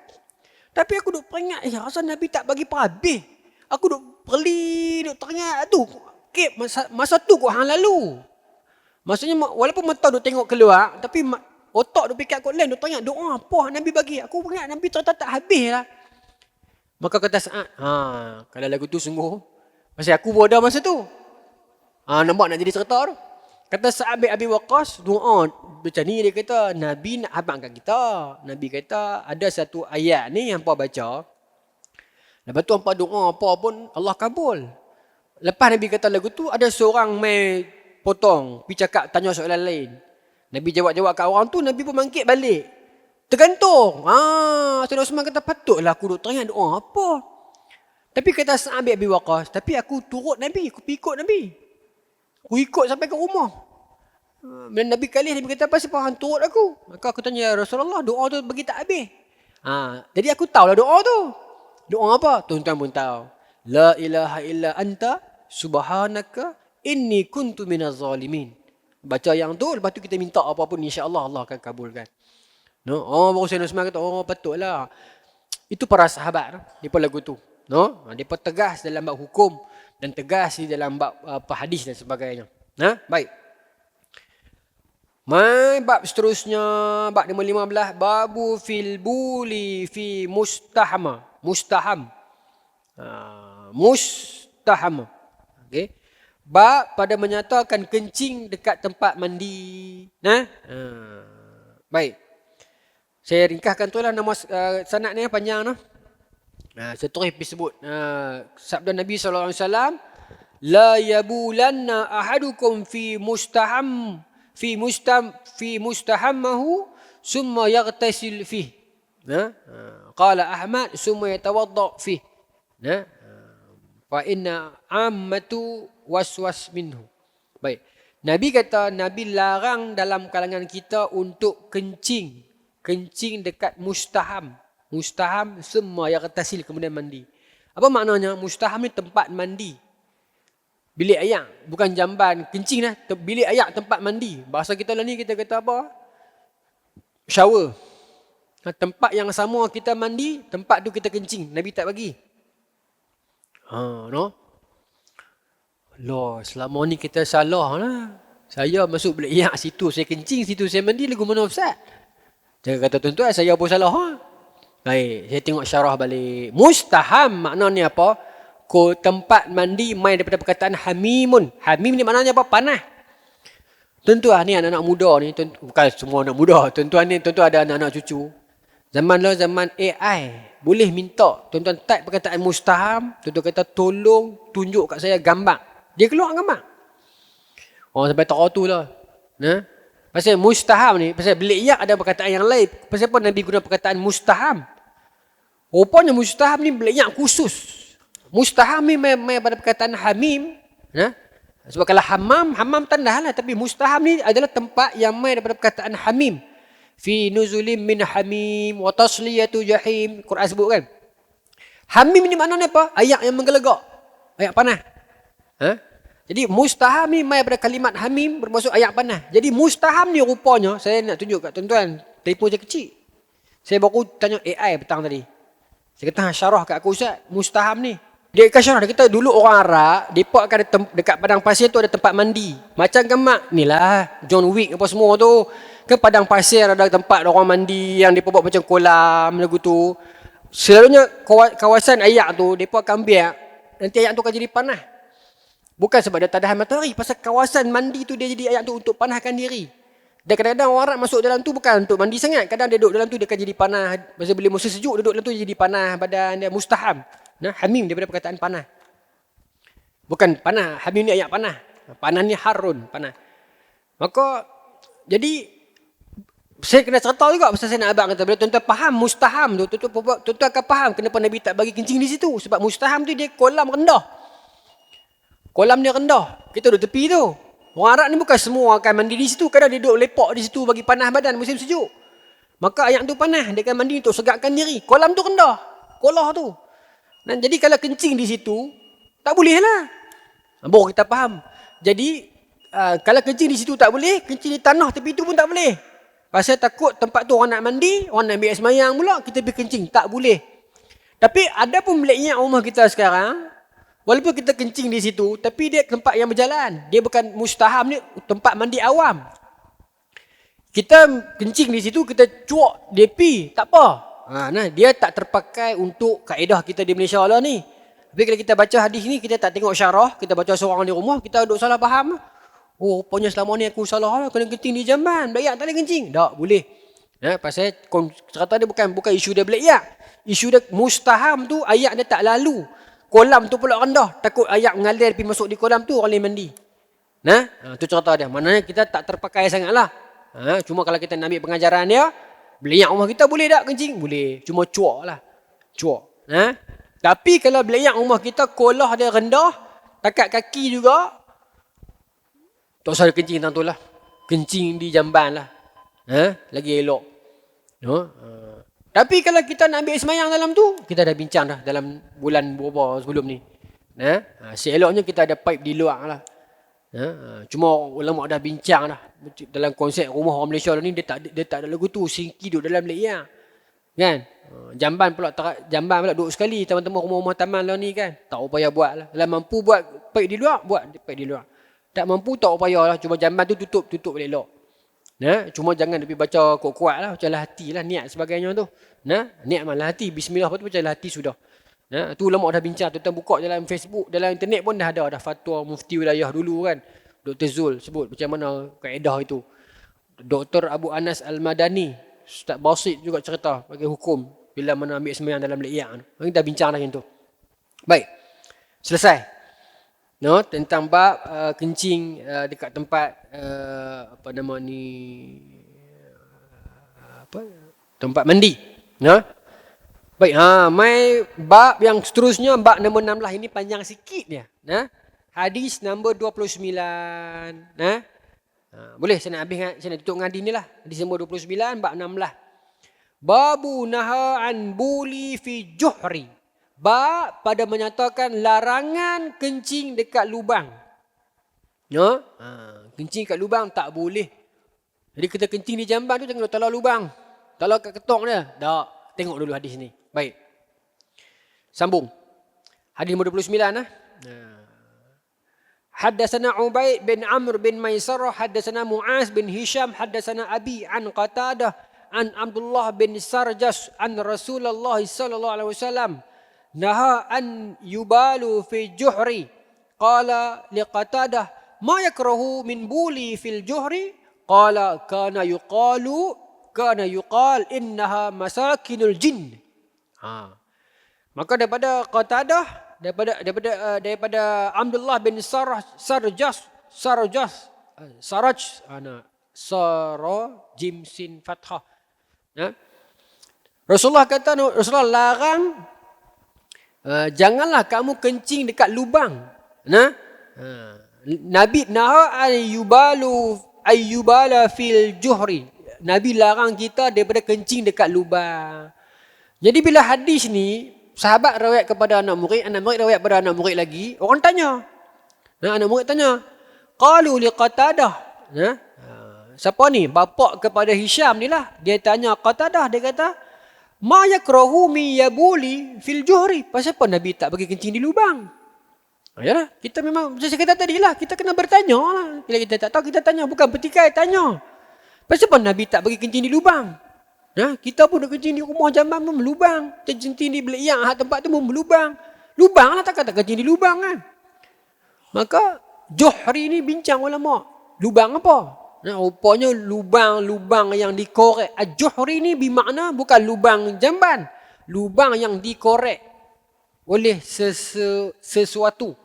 Tapi aku duk peringat, rasa Nabi tak bagi habis. Aku duk teringat tu. Okay, masa tu kot hang lalu. Maksudnya walaupun mata duk tengok keluar, tapi otak duk fikir kot lain, duk teringat doa apa Nabi bagi. Aku peringat Nabi tak habis lah. Maka kata Sa'ad, kalau lagu tu sungguh, pasal aku bodoh masa tu. Nampak nak jadi serta tu. Kata Sa'ad bin Abi Waqqas, doa macam ni dia kata, Nabi nak abangkan kita. Nabi kata, ada satu ayat ni yang hampa baca. Lepas tu hampa doa apa pun, Allah kabul. Lepas Nabi kata lagu tu, ada seorang mai potong, pergi cakap, tanya soalan lain. Nabi jawab-jawab kat orang tu, Nabi pun bangkit balik. Tergantung. Sayyidina Osman kata, patutlah aku duk teringat doa apa. Tapi kata Sa'ad bin Abi Waqqas, tapi aku turut Nabi, aku ikut Nabi. Aku ikut sampai ke rumah. Bila Nabi kali Nabi kata, apa sebab hang turut aku? Maka aku tanya, Rasulullah, doa tu bagi tak habis. Jadi aku tahulah doa tu. Doa apa? Tuan-tuan pun tahu. La ilaha illa anta subhanaka inni kuntu minaz zalimin. Baca yang tu, lepas tu kita minta apa pun, insya-Allah Allah akan kabulkan. No? Baru Sayyidina Usman kata, patutlah. Itu para sahabat di lagu tu. No? Depa tegas dalam bab hukum dan tegas di dalam bab hadis dan sebagainya. Baik. Mai bab seterusnya, bab nombor 15, babu fil buli fi mustaham. Mustaham. Okey. Bab pada menyatakan kencing dekat tempat mandi. Baik. Saya ringkaskan tu lah nama sanad ni panjang noh. Saya terus sebut sabda Nabi SAW, la yabulanna ahadukum fi mustahammahu summa yaghtasil fih. Qala Ahmad summa yatawadda fih. Fa inna ammatu waswas minhu. Baik. Nabi kata, Nabi larang dalam kalangan kita untuk kencing dekat mustaham. Mustaham semua yang tasil kemudian mandi. Apa maknanya? Mustaham ni tempat mandi. Bilik ayak, bukan jamban. Kencing lah. Bilik ayak tempat mandi. Bahasa kita lah ni kita kata apa? Shower. Tempat yang sama kita mandi, tempat tu kita kencing. Nabi tak bagi. No? Allah, selama ni kita salah lah. Saya masuk bilik ayak situ saya kencing, situ saya mandi, lagu mana Ustaz? Jangan kata tuan-tuan saya pun salah. Baik, saya tengok syarah balik. Mustaham maknanya apa? Tempat mandi main daripada perkataan hamimun. Hamim ni maknanya apa? Panah. Tuan-tuan ni anak-anak muda ni, bukan semua anak muda. Tuan-tuan ni, tuan-tuan ada anak-anak cucu. Zaman AI. Boleh minta. Tuan-tuan type perkataan mustaham. Tuan-tuan kata tolong tunjuk kat saya gambar. Dia keluar gambar. Sampai tahu tu lah. Pasal mustaham ni, pasal bilik yak ada perkataan yang lain. Pasal apa Nabi guna perkataan mustaham? Rupanya mustaham ni bilik yak khusus. Mustaham ni main pada perkataan hamim. Sebab kalau hamam tandah lah. Tapi mustaham ni adalah tempat yang main daripada perkataan hamim. Fi nuzulim min hamim wa tasliyatu jahim. Quran sebut kan. Hamim ni maknanya apa? Ayak yang menggelegak. Ayak panah. Jadi mustaham ni main daripada kalimat hamim bermaksud ayak panah. Jadi mustaham ni rupanya, saya nak tunjuk kat tuan-tuan. Telefon saya kecil. Saya baru tanya AI petang tadi. Saya kata syarah kat aku Ustaz. Mustaham ni. Dia akan syarah. Dia kata dulu orang Arab, mereka akan ada dekat padang pasir tu ada tempat mandi. Macam gemak ni lah. John Wick apa semua tu. Ke padang pasir ada tempat orang mandi yang mereka buat macam kolam lagu tu. Selalunya kawasan ayak tu, mereka akan biar. Nanti ayak tu akan jadi panah. Bukan sebab dia tak tahan matahari. Pasal kawasan mandi tu dia jadi ayak tu untuk panahkan diri. Dan kadang-kadang orang Arab masuk dalam tu bukan untuk mandi sangat. Kadang dia duduk dalam tu dia akan jadi panah. Pasal bila musim sejuk duduk dalam tu jadi panah badan dia. Mustaham. Hamim daripada perkataan panah. Bukan panah. Hamim ni ayak panah. Panah ni harun. Panah. Maka Jadi saya kena cerita juga pasal saya nak abang kata bila tuan-tuan faham mustaham tu, tuan-tuan akan faham kenapa Nabi tak bagi kencing di situ. Sebab mustaham tu dia kolam rendah. Kolam dia rendah. Kita duduk tepi tu. Orang Arab ni bukan semua akan mandi di situ. Kadang dia duduk lepak di situ bagi panas badan musim sejuk. Maka ayat tu panas. Dia akan mandi untuk segarkan diri. Kolam tu rendah. Kolah tu. Dan jadi kalau kencing di situ, tak boleh lah. Baru kita faham. Jadi, kalau kencing di situ tak boleh, kencing di tanah tepi tu pun tak boleh. Pasal takut tempat tu orang nak mandi, orang nak ambil air semayang pula, kita pergi kencing. Tak boleh. Tapi ada pun bilik rumah kita sekarang, walaupun kita kencing di situ, tapi dia tempat yang berjalan. Dia bukan mustaham ni, tempat mandi awam. Kita kencing di situ, kita cuak DP, tak apa. Dia tak terpakai untuk kaedah kita di Malaysia lah ni. Tapi kalau kita baca hadis ni, kita tak tengok syarah, kita baca seorang di rumah, kita duduk salah faham. Oh, rupanya selama ni aku salah lah, kena kencing di jamban. Belayak tak boleh kencing. Tak, boleh. Pasal cerita dia bukan isu dia belayak. Isu dia mustaham tu, ayat dia tak lalu. Kolam tu pula rendah. Takut air mengalir pergi masuk di kolam tu, orang boleh mandi. Tu cerita dia. Maknanya kita tak terpakai sangat lah. Cuma kalau kita nak ambil pengajaran dia, belayak rumah kita boleh tak kencing? Boleh. Cuma cuak lah. Cuak. Tapi kalau belayak rumah kita, kolah dia rendah, takat kaki juga, tak usah kencing tang tu lah. Kencing di jamban lah. Lagi elok. Tapi kalau kita nak ambil semayang dalam tu, kita dah bincang dah dalam bulan berapa sebelum ni. Seeloknya kita ada pipe di luar lah. Cuma ulama dah bincang dah. Dalam konsep rumah orang Malaysia ni, dia tak ada lagu tu. Singki duduk dalam bilik yang. Kan? Jamban pula duduk sekali. Teman-teman rumah-rumah taman lah ni kan. Tak payah buat lah. Kalau mampu buat pipe di luar, buat pipe di luar. Tak mampu tak payah lah. Cuma jamban tu tutup boleh elok. Cuma jangan lebih baca kuat-kuat lah. Baca lah hati lah. Niat sebagainya tu. Niat malah hati. Bismillah apa tu baca lah hati sudah. Tu ulama dah bincang. Tuan-tuan buka dalam Facebook, dalam internet pun dah ada. Dah fatwa mufti wilayah dulu kan. Dr. Zul sebut macam mana kaedah itu. Dr. Abu Anas Al-Madani, Ustaz Basit juga cerita bagi hukum bila mana ambil sembahyang dalam le'iyah. Kita dah bincang dah yang tu. Baik. Selesai. Tentang bab kencing dekat tempat tempat mandi. Baik, mai bab yang seterusnya, bab nombor 16 ini panjang sikit dia. Hadis nombor 29. Boleh saya nak tutup dengan hadis ni lah. Hadis nombor 29 bab 16. Babu naha an buli fi juhri. Bab pada menyatakan larangan kencing dekat lubang. Kencing kat lubang tak boleh. Jadi kita kencing di jamban tu jangan talau lubang. Talau kat ketok dia. Tak. Tengok dulu hadis ni. Baik. Sambung. Hadis nombor 29 Haddatsana Ubaid bin Amr bin Maisarah, haddatsana Muaz bin Hisham, haddatsana Abi an Qatadah an Abdullah bin Sarjas an Rasulullah sallallahu alaihi wasallam naha an yubalu fi juhri qala liqatadah ma yakrahu min buli fil juhri qala kana yuqal innaha masakinul jinn. Maka daripada Qatadah, daripada Abdullah bin Saraj jim sin fathah. Rasulullah kata, Rasulullah larang janganlah kamu kencing dekat lubang. Nabi naha ayyubala fil juhri. Nabi larang kita daripada kencing dekat lubang. Jadi bila hadis ni sahabat riwayat kepada anak murid riwayat kepada anak murid lagi, orang tanya. Anak murid tanya, qalu li Qatadah. Siapa ni? Bapa kepada Hisham ni lah. Dia tanya Qatadah, dia kata, ma yakrahu mi yabuli fil juhri. Pasal apa Nabi tak bagi kencing di lubang? Yalah, kita memang macam saya kata tadi lah, kita kena bertanya lah. Bila kita tak tahu, kita tanya, bukan petikai, tanya. Pasal apa Nabi tak bagi kencing di lubang? Kita pun nak kencing di rumah jamban pun berlubang. Kencing di bilik yang tempat tu pun berlubang. Lubang lah, takkan tak kencing di lubang kan. Maka Juhri ni bincang ulama. Lubang apa? Rupanya lubang yang dikorek. Juhri ni bermakna bukan lubang jamban. Lubang yang dikorek oleh sesuatu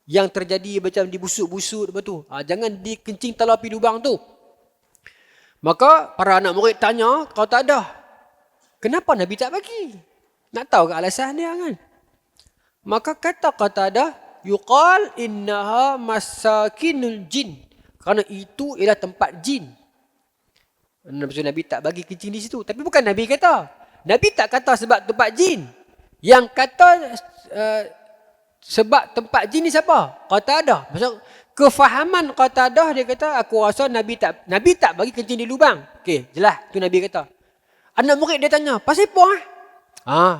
yang terjadi macam dibusuk-busuk betul. Jangan dikencing talapi lubang tu. Maka para anak murid tanya, kalau tak ada, kenapa Nabi tak bagi? Nak tahu ke alasan dia kan? Maka kata Qatadah, yuqal innaha masakinul jin. Kerana itu ialah tempat jin. Nabi tak bagi ke jin di situ. Tapi bukan Nabi kata. Nabi tak kata sebab tempat jin. Yang kata sebab tempat jin ni siapa? Qatadah. Maksud kefahaman Qatadah, dia kata aku rasa Nabi tak bagi kencing di lubang. Okey, jelas tu Nabi kata. Anak murid dia tanya, pasal apa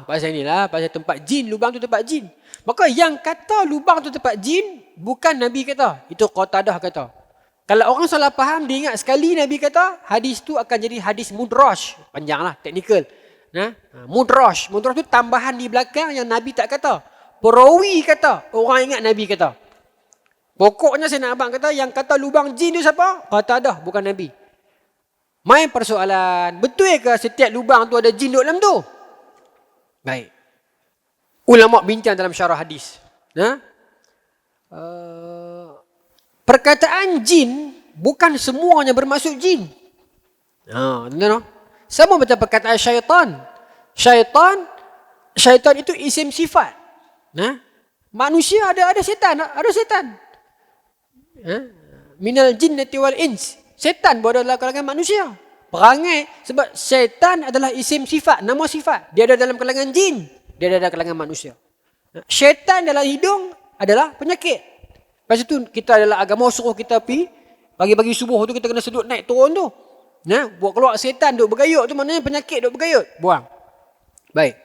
pasal inilah, pasal tempat jin, lubang tu tempat jin. Maka yang kata lubang tu tempat jin bukan Nabi kata, itu Qatadah kata. Kalau orang salah faham, dia ingat sekali Nabi kata, hadis tu akan jadi hadis mudraj. Panjanglah, teknikal. Mudraj tu tambahan di belakang yang Nabi tak kata. Perawi kata, orang ingat Nabi kata. Pokoknya saya nak abang kata, yang kata lubang jin tu siapa? Qatadah, bukan Nabi. Main persoalan, betul ke setiap lubang tu ada jin duduk dalam tu? Baik. Ulama bincang dalam syarah hadis. Perkataan jin bukan semuanya bermaksud jin. Sama macam perkataan syaitan. Syaitan itu isim sifat. Manusia ada setan. Minal jinnati wal ins. Setan berada dalam kalangan manusia. Perangai sebab setan adalah isim sifat, nama sifat. Dia ada dalam kalangan jin, dia ada dalam kalangan manusia. Syaitan dalam hidung adalah penyakit. Lepas itu kita adalah agama suruh kita pergi pagi-pagi subuh tu kita kena sedut naik turun tu. Buat keluar setan duk bergayut tu, maknanya penyakit duk bergayut. Buang. Baik.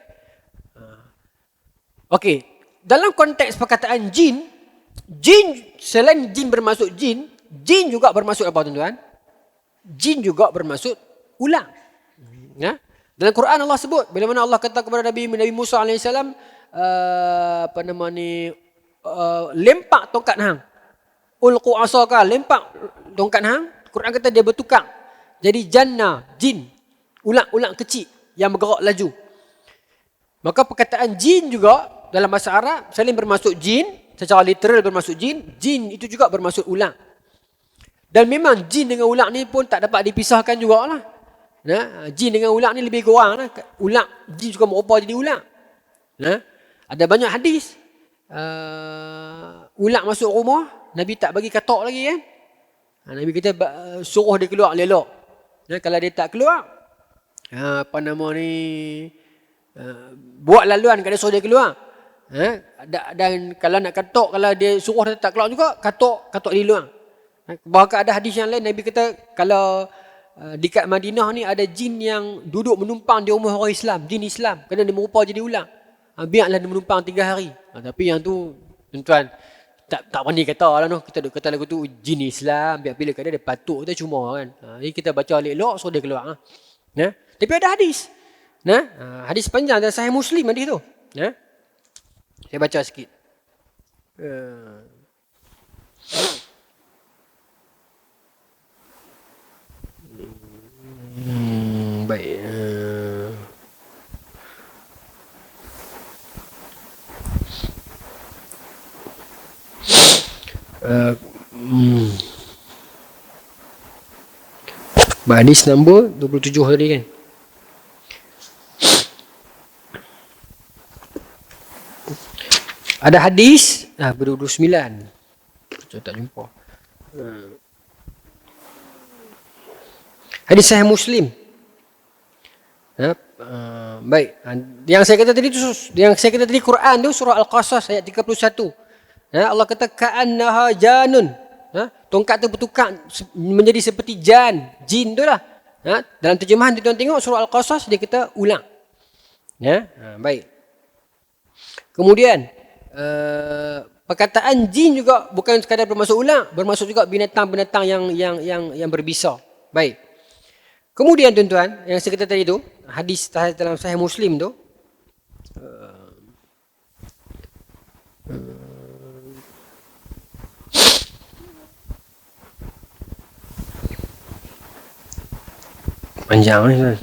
Okey, dalam konteks perkataan jin selain jin bermaksud jin juga bermaksud apa tuan-tuan? Jin juga bermaksud ulang. Dalam Quran Allah sebut, bila mana Allah kata kepada Nabi Musa AS, lempak tongkat hang. Ulqu asaka, lempak tongkat hang. Quran kata dia bertukar. Jadi jannah, jin, ulang-ulang kecil yang bergerak laju. Maka perkataan jin juga dalam bahasa Arab selain bermaksud jin, secara literal bermaksud jin itu juga bermaksud ulang. Dan memang jin dengan ulang ni pun tak dapat dipisahkan jugalah. Jin dengan ulang ni lebih kurang lah. Ulang, jin juga merupa jadi ulang. Ada banyak hadis. Ulang masuk rumah, Nabi tak bagi katok lagi kan. Nabi kata suruh dia keluar elok. Kalau dia tak keluar, buat laluan kalau suruh dia keluar. Dan kalau nak katok, kalau dia suruh dia tak keluar juga, katok di luar. Bahkan ada hadis yang lain, Nabi kata kalau dekat Madinah ni ada jin yang duduk menumpang di rumah orang Islam, jin Islam, kerana dia merupa jadi ulang. Biarlah dia menumpang 3 hari. Tapi yang tu tuan-tuan tak berani kata lah noh. Kita duk kata lagu tu jin Islam, biar bila kadang dia patut kita cuma kan. Jadi kita baca elok suruh dia keluar. Tapi ada hadis. Hadis panjang dalam Sahih Muslim hadis tu. Saya baca sikit. Baik. Hadis nombor 27 tadi kan. Ada hadis ber-29. Saya tak jumpa. Hadis Sahih Muslim. Baik. Yang saya kata tadi Quran tu surah Al-Qasas ayat 31. Allah kata ka'annaha janun. Tongkat tu bertukar menjadi seperti jin tu lah. Dalam terjemahan tuan tengok surah Al-Qasas dia kata ulang. Baik. Kemudian perkataan jin juga bukan sekadar bermaksud ulang, bermaksud juga binatang-binatang yang berbisa. Baik. Kemudian tuan-tuan, yang saya kata tadi tu, hadis dalam Sahih Muslim tu, panjang ni kan.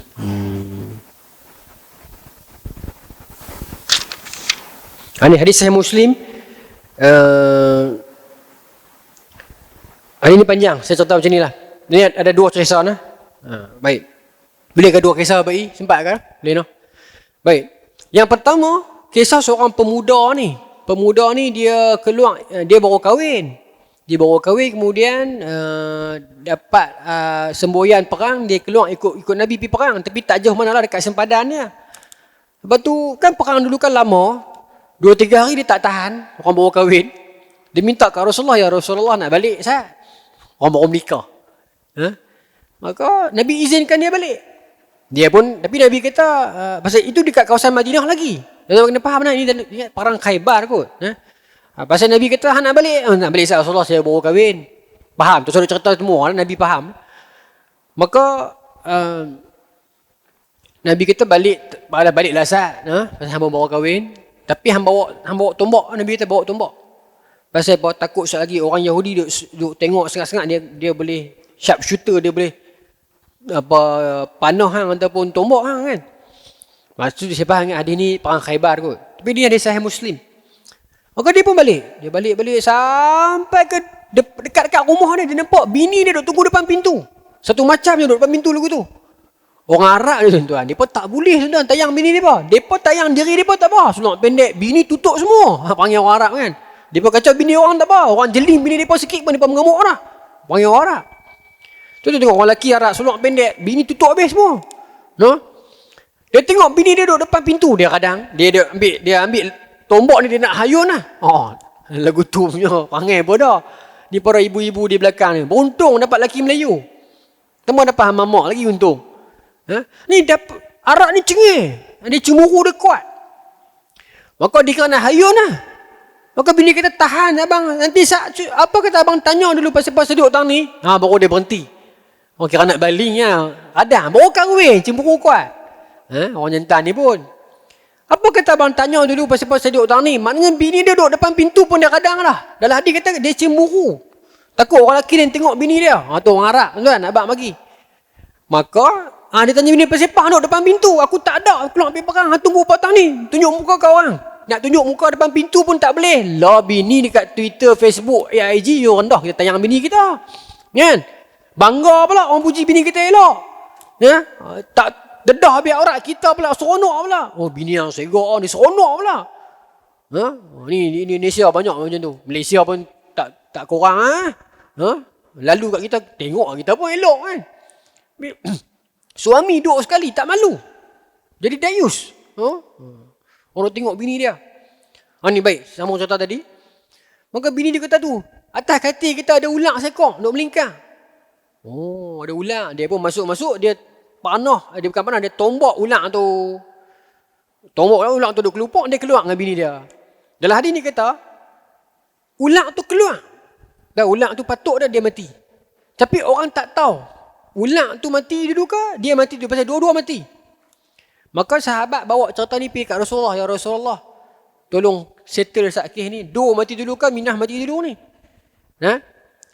Ini hadis Sahih Muslim. Hari ini panjang, saya cerita macam ni lah. Ini ada 2 kisah nah. Baik. Boleh ke dua kisah baik? Sempat ke? Boleh no? Baik. Yang pertama, kisah seorang pemuda ni. Pemuda ni dia keluar, dia baru kahwin. Dia baru kahwin kemudian dapat semboyan perang, dia keluar ikut Nabi pergi perang, tapi tak jauh mana lah, dekat sempadan dia. Lepas tu kan perang dulu kan lama, 2-3 hari dia tak tahan, orang baru kahwin. Dia minta ke Rasulullah, ya Rasulullah nak balik saya. Orang baru menikah. Maka Nabi izinkan dia balik. Dia pun, tapi Nabi kata, pasal itu dekat kawasan Madinah lagi. Dia kena faham lah, ini perang Khaybar kot. Pasal Nabi kata, nak balik saya Rasulullah, saya baru kahwin. Faham? Terus ada cerita semua, Nabi faham. Maka, Nabi kata baliklah Sa'ad. Pasal hamba bawa kahwin. Tapi hamba bawa tombak. Nabi kata bawa tombak. Pasal takut sekali lagi orang Yahudi duk tengok sengat-sengat dia boleh sharp shooter, dia boleh panah ataupun tombak kan. Maksud dia siapa ingat hadis ni perang Khaybar kot. Tapi dia ada Sahih Muslim. Maka dia pun balik. Dia balik sampai ke dekat rumah dia nampak bini dia duk tunggu depan pintu. Satu macam je duk depan pintu lagu tu. Orang Arab ni tuan-tuan, dia pun tak boleh tuan-tuan tayang bini dia apa. Dia pun tayang diri dia pun tak apa. Sunat pendek, bini tutup semua. Panggil orang Arab kan. Dia pun kacau bini orang tak apa. Orang jeling bini dia pun sikit pun dia pun mengamuk lah. Panggil orang Arab. Tu tengok orang lelaki Arab sunat pendek, bini tutup habis semua. No? Dia tengok bini dia duduk depan pintu dia kadang. Dia ambil tombak ni dia nak hayun lah. Lagu tu punya panggil pun dah. Ni para ibu-ibu di belakang ni. Beruntung dapat lelaki Melayu. Temu dapat mamak lagi untung. Ni dapat Arab ni cengih. Dia cemburu dia kuat. Maka dia kena hayun lah. Maka bini kata tahan abang. Nanti apa kata abang tanya dulu pasal duduk tang ni. Baru dia berhenti. Kira nak balingnya. Ada. Baru kahwin. Cemburu kuat. Orang jantan ni pun. Apa kata abang tanya dulu pasal duduk tang ni. Maknanya bini dia duduk depan pintu pun dia kadang lah. Dalam hadis kata dia cemburu. Takut orang lelaki dia tengok bini dia. Tu orang Arab. Tuan abang bagi. Maka dia tanya bini pasal apa duduk depan pintu. Aku tak ada. Aku keluar pergi perang. Tunggu patang ni. Tunjuk muka kau orang. Nak tunjuk muka depan pintu pun tak boleh. Lah bini dekat Twitter, Facebook, IG you rendah. Kita tayang bini kita. Kan? Bangga pula orang puji bini kita elok. Tak dedah habis aurat kita pula seronok pula. Bini yang segak ni seronok pula. Ni Indonesia banyak macam tu. Malaysia pun tak kurang Lalu kat kita tengok kita pun elok kan. Suami duduk sekali tak malu. Jadi dayus. Orang tengok bini dia. Ni baik, sama cerita tadi. Maka bini dia kata tu, atas katil kita ada ular seekor, nak melingkar. Ada ular. Dia pun masuk-masuk, dia panah. Dia bukan panah, dia tombak ular tu. Tombak ular tu duk kelupak, dia keluar dengan bini dia. Dalam hadis ni kata, ular tu keluar. Dan ular tu patut dah dia mati. Tapi orang tak tahu, ular tu mati dulu ke, dia mati dulu. Pasal dua-dua mati. Maka sahabat bawa cerita ni pergi kat Rasulullah. Ya Rasulullah, tolong settle sakit ni. Dua mati dulu kan, Minah mati dulu ni.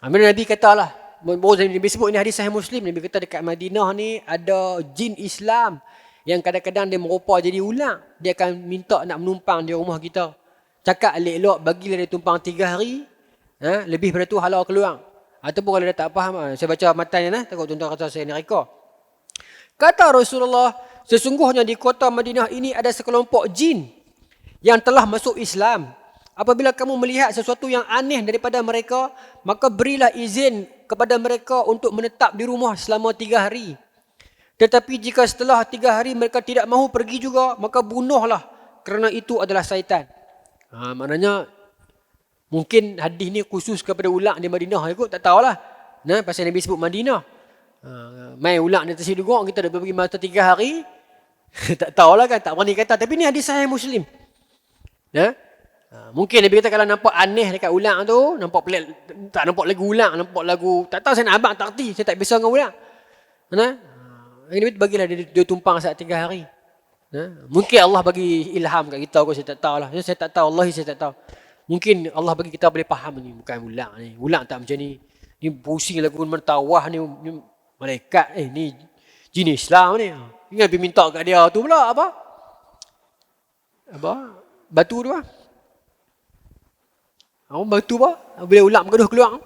Nabi kata lah. Nabi sebut ni hadis Sahih Muslim. Nabi kata dekat Madinah ni ada jin Islam. Yang kadang-kadang dia merupa jadi ular. Dia akan minta nak menumpang di rumah kita. Cakap elok-elok, bagilah dia tumpang 3 hari. Lebih pada tu halau keluar. Ataupun kalau dia tak faham. Saya baca matanya takut tuan-tuan kata saya ni reka. Kata Rasulullah, sesungguhnya di kota Madinah ini ada sekelompok jin yang telah masuk Islam. Apabila kamu melihat sesuatu yang aneh daripada mereka, maka berilah izin kepada mereka untuk menetap di rumah selama 3 hari. Tetapi jika setelah 3 hari mereka tidak mahu pergi juga, maka bunuhlah, kerana itu adalah syaitan. Maknanya mungkin hadis ni khusus kepada ular di Madinah kot, tak tahulah. Pasal Nabi sebut Madinah. Main ular ni tersi duguk, kita dah pergi masa 3 hari. Tak tahulah kan, tak berani kata. Tapi ni hadis Sahih Muslim. Mungkin Nabi kata kalau nampak aneh dekat ular tu, nampak pelik, tak nampak lagu ular, nampak lagu, tak tahu saya nak abang tak erti, saya tak biasa dengan ular. Nabi bagilah dia tumpang saat 3 hari. Mungkin Allah bagi ilham kat kita kot, saya tak tahulah. Saya tak tahu, wallahi saya tak tahu. Mungkin Allah bagi kita boleh faham ni, bukan ular ni. Ular tak macam ni. Ni pusing lagu mertawah ni malaikat ni jin Islam ni. Ingat pergi minta kat dia tu pula apa? Batu tu batu apa? Bila ular bergaduh keluar.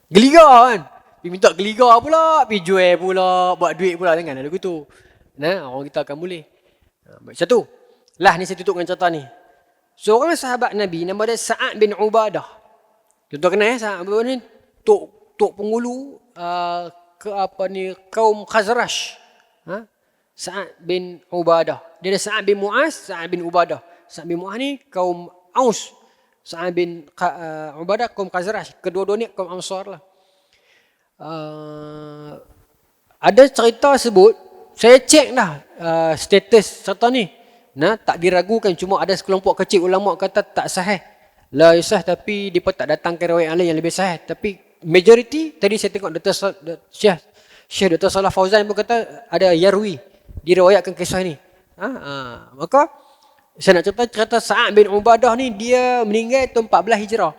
Geliga kan. Pergi minta geligar pula, pergi jual pula, buat duit pula, jangan ada gitu. Nah, orang kita akan boleh. Baik, satu. Lah ni saya tutup dengan cerita ni. Seorang sahabat Nabi nama dia Sa'ad bin Ubadah. Tuan kenal Sa'ad bin Ubadah ni tok penghulu ke apa ni kaum Khazraj. Ha? Sa'ad bin Ubadah. Dia ada Sa'ad bin Mu'az, Sa'ad bin Ubadah. Sa'ad bin Mu'az ni kaum Aus. Sa'ad bin Ubadah kaum Khazraj. Kedua-dua ni kaum Ansar lah. Ada cerita sebut, saya cek dah status cerita ni. Nah, tak diragukan, cuma ada sekelompok kecil ulama kata tak sahih. La yasah, tapi dia pun tak datangkan riwayat lain yang lebih sahih. Tapi majority tadi saya tengok Syekh Dr. Salah Fauzan pun kata ada yarwi, diriwayatkan kisah ni. Maka saya nak cerita Sa'ad bin Ubadah ni, dia meninggal tahun 14 Hijrah.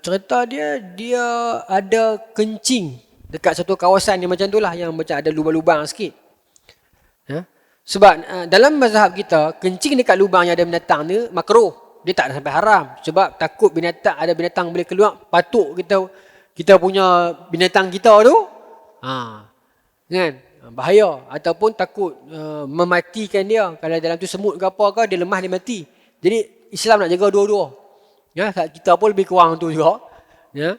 Cerita dia ada kencing dekat satu kawasan yang macam tu lah, yang macam ada lubang-lubang sikit. Sebab dalam mazhab kita, kencing dekat lubang yang ada binatang ni makruh. Dia tak sampai haram. Sebab takut ada binatang boleh keluar, patuk kita punya binatang kita tu. Kan? Bahaya. Ataupun takut mematikan dia. Kalau dalam tu semut ke apa ke, dia lemah, dia mati. Jadi Islam nak jaga dua-dua. Ya, kita pun lebih kurang tu juga. Ya.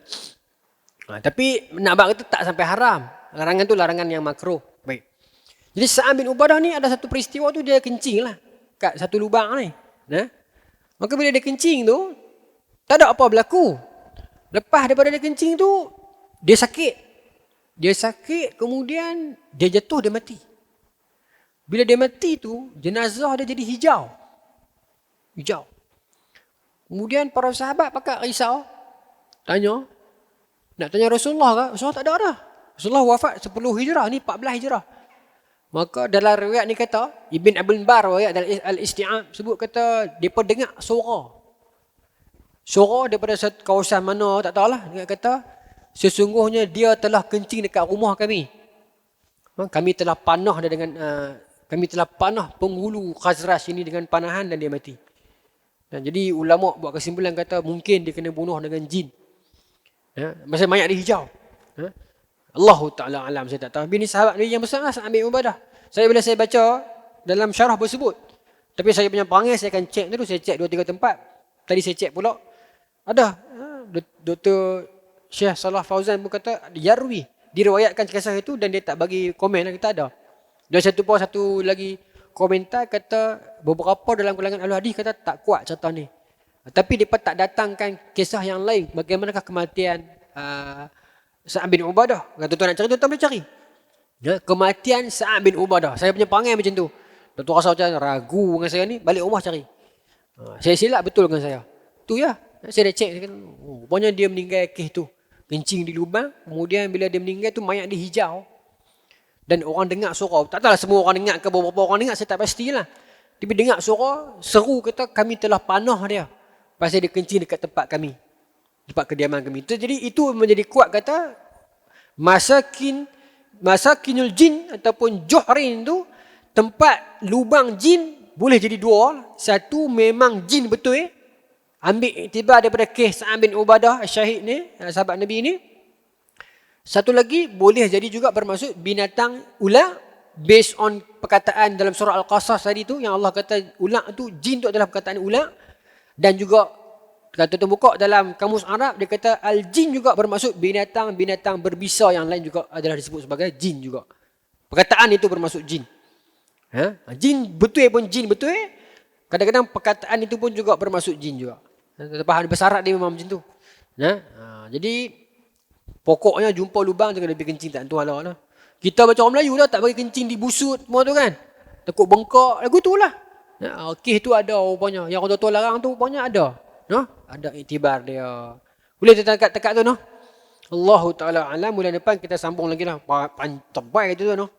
Tapi nak buat kata tak sampai haram. Larangan tu larangan yang makruh. Baik. Jadi Sa'ad bin Ubadah ni ada satu peristiwa tu, dia kencing lah kat satu lubang ni. Maka bila dia kencing tu, tak ada apa berlaku. Lepas daripada dia kencing tu, dia sakit. Dia sakit, kemudian dia jatuh, dia mati. Bila dia mati tu, jenazah dia jadi hijau. Hijau. Kemudian para sahabat pakat risau. Tanya. Nak tanya Rasulullah ke? Rasulullah tak ada dah. Rasulullah wafat 10 Hijrah, ni 14 Hijrah. Maka dalam riwayat ni kata, Ibn Abdul Bar riwayat dalam Al-Isti'ab sebut kata, mereka dengar suara. Suara daripada satu kawasan mana, tak tahulah. Dia kata, sesungguhnya dia telah kencing dekat rumah kami. Kami telah panah dia dengan kami telah panah penghulu Khazraj ini dengan panahan dan dia mati. Dan jadi ulama buat kesimpulan kata mungkin dia kena bunuh dengan jin. Masa mayat dia hijau. Allahu Ta'ala alam, saya tak tahu. Ini sahabat ni yang besar lah, Sa'ad bin Ubadah. Bila saya baca dalam syarah bersebut. Tapi saya punya perangai saya akan cek dulu. Saya cek 2-3 tempat. Tadi saya cek pula. Ada. Dr. Syekh Salah Fauzan pun kata yarwi, diriwayatkan kisah itu, dan dia tak bagi komen lah, kita ada. Dan satu lagi komentar kata beberapa dalam kalangan ahli hadis kata tak kuat cerita ni. Tapi mereka tak datangkan kisah yang lain. Bagaimanakah kematian Sa'ad bin Ubadah? Kalau tuan nak cari, tuan boleh cari. Kematian Sa'ad bin Ubadah. Saya punya perangai macam tu. Tuan rasa macam ragu dengan saya ni, balik rumah cari. Saya silap betul dengan saya. Tu ya. Saya dah cek. Rupanya dia meninggal kes tu. Kencing di lubang. Kemudian bila dia meninggal tu, mayat dia hijau. Dan orang dengar suara. Tak tahulah semua orang dengar ke beberapa orang dengar, saya tak pastilah. Tapi dengar suara, seru kata kami telah panah dia. Pasal dia kencing dekat tempat kami. Tempat kediaman kami. Jadi itu menjadi kuat kata masakinul jin ataupun juhrin tu, tempat lubang jin boleh jadi dua. Satu memang jin betul. Ambil iktibar daripada kes Sa'ad bin Ubadah syahid ni, sahabat Nabi ni. Satu lagi boleh jadi juga bermaksud binatang ular, based on perkataan dalam surah Al-Qasas tadi tu, yang Allah kata ular tu, jin tu adalah perkataan ular. Dan juga kata tu buka dalam kamus Arab, dia kata al-jin juga bermaksud binatang-binatang berbisa yang lain juga adalah disebut sebagai jin juga. Perkataan itu bermaksud jin. Jin betul pun jin betul. Kadang-kadang perkataan itu pun juga bermaksud jin juga. Faham bahasa Arab dia memang macam tu. Jadi pokoknya jumpa lubang jangan lebih kencing, tak tentu halah. Kita macam orang Melayu dah tak bagi kencing di busut semua tu kan. Takut bengkak, lagu itulah. Kes tu ada rupanya. Yang orang tua larang tu rupanya ada. Ada iktibar dia. Boleh kita tekat tu Allahu Ta'ala alam. Bulan depan kita sambung lagi lah. Tebal itu tu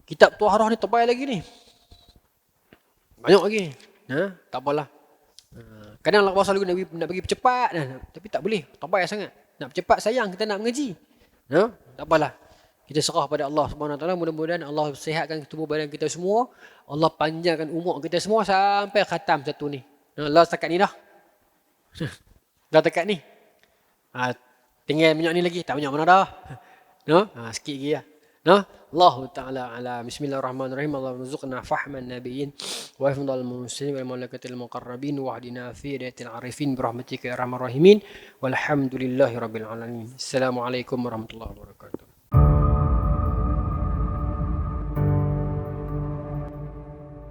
Kitab Tuharah ni tebal lagi ni. Banyak lagi. Tak apalah. Kadang Allah selalu nak pergi cepat. Tapi tak boleh. Tebal sangat. Nak cepat sayang kita nak mengaji. Tak apalah. Kita serah pada Allah Subhanahu Wa Taala. Mudah-mudahan Allah sihatkan tubuh badan kita semua. Allah panjangkan umur kita semua sampai khatam satu ni. Allah setakat ni dah. Dah dekat ni. Tinggal minyak ni lagi. Tak minyak mana dah. No? Sikit lagi lah. No? Allah Ta'ala ala. Bismillahirrahmanirrahim. Allahumma zuqna fahman nabiyyin. Wa ifdal muslimin wal malaikatil muqarrabin. Wa hadina fi dayatil arifin. Birahmatika ya rahman rahimin. Walhamdulillahi rabbil alamin. Assalamualaikum warahmatullahi wabarakatuh.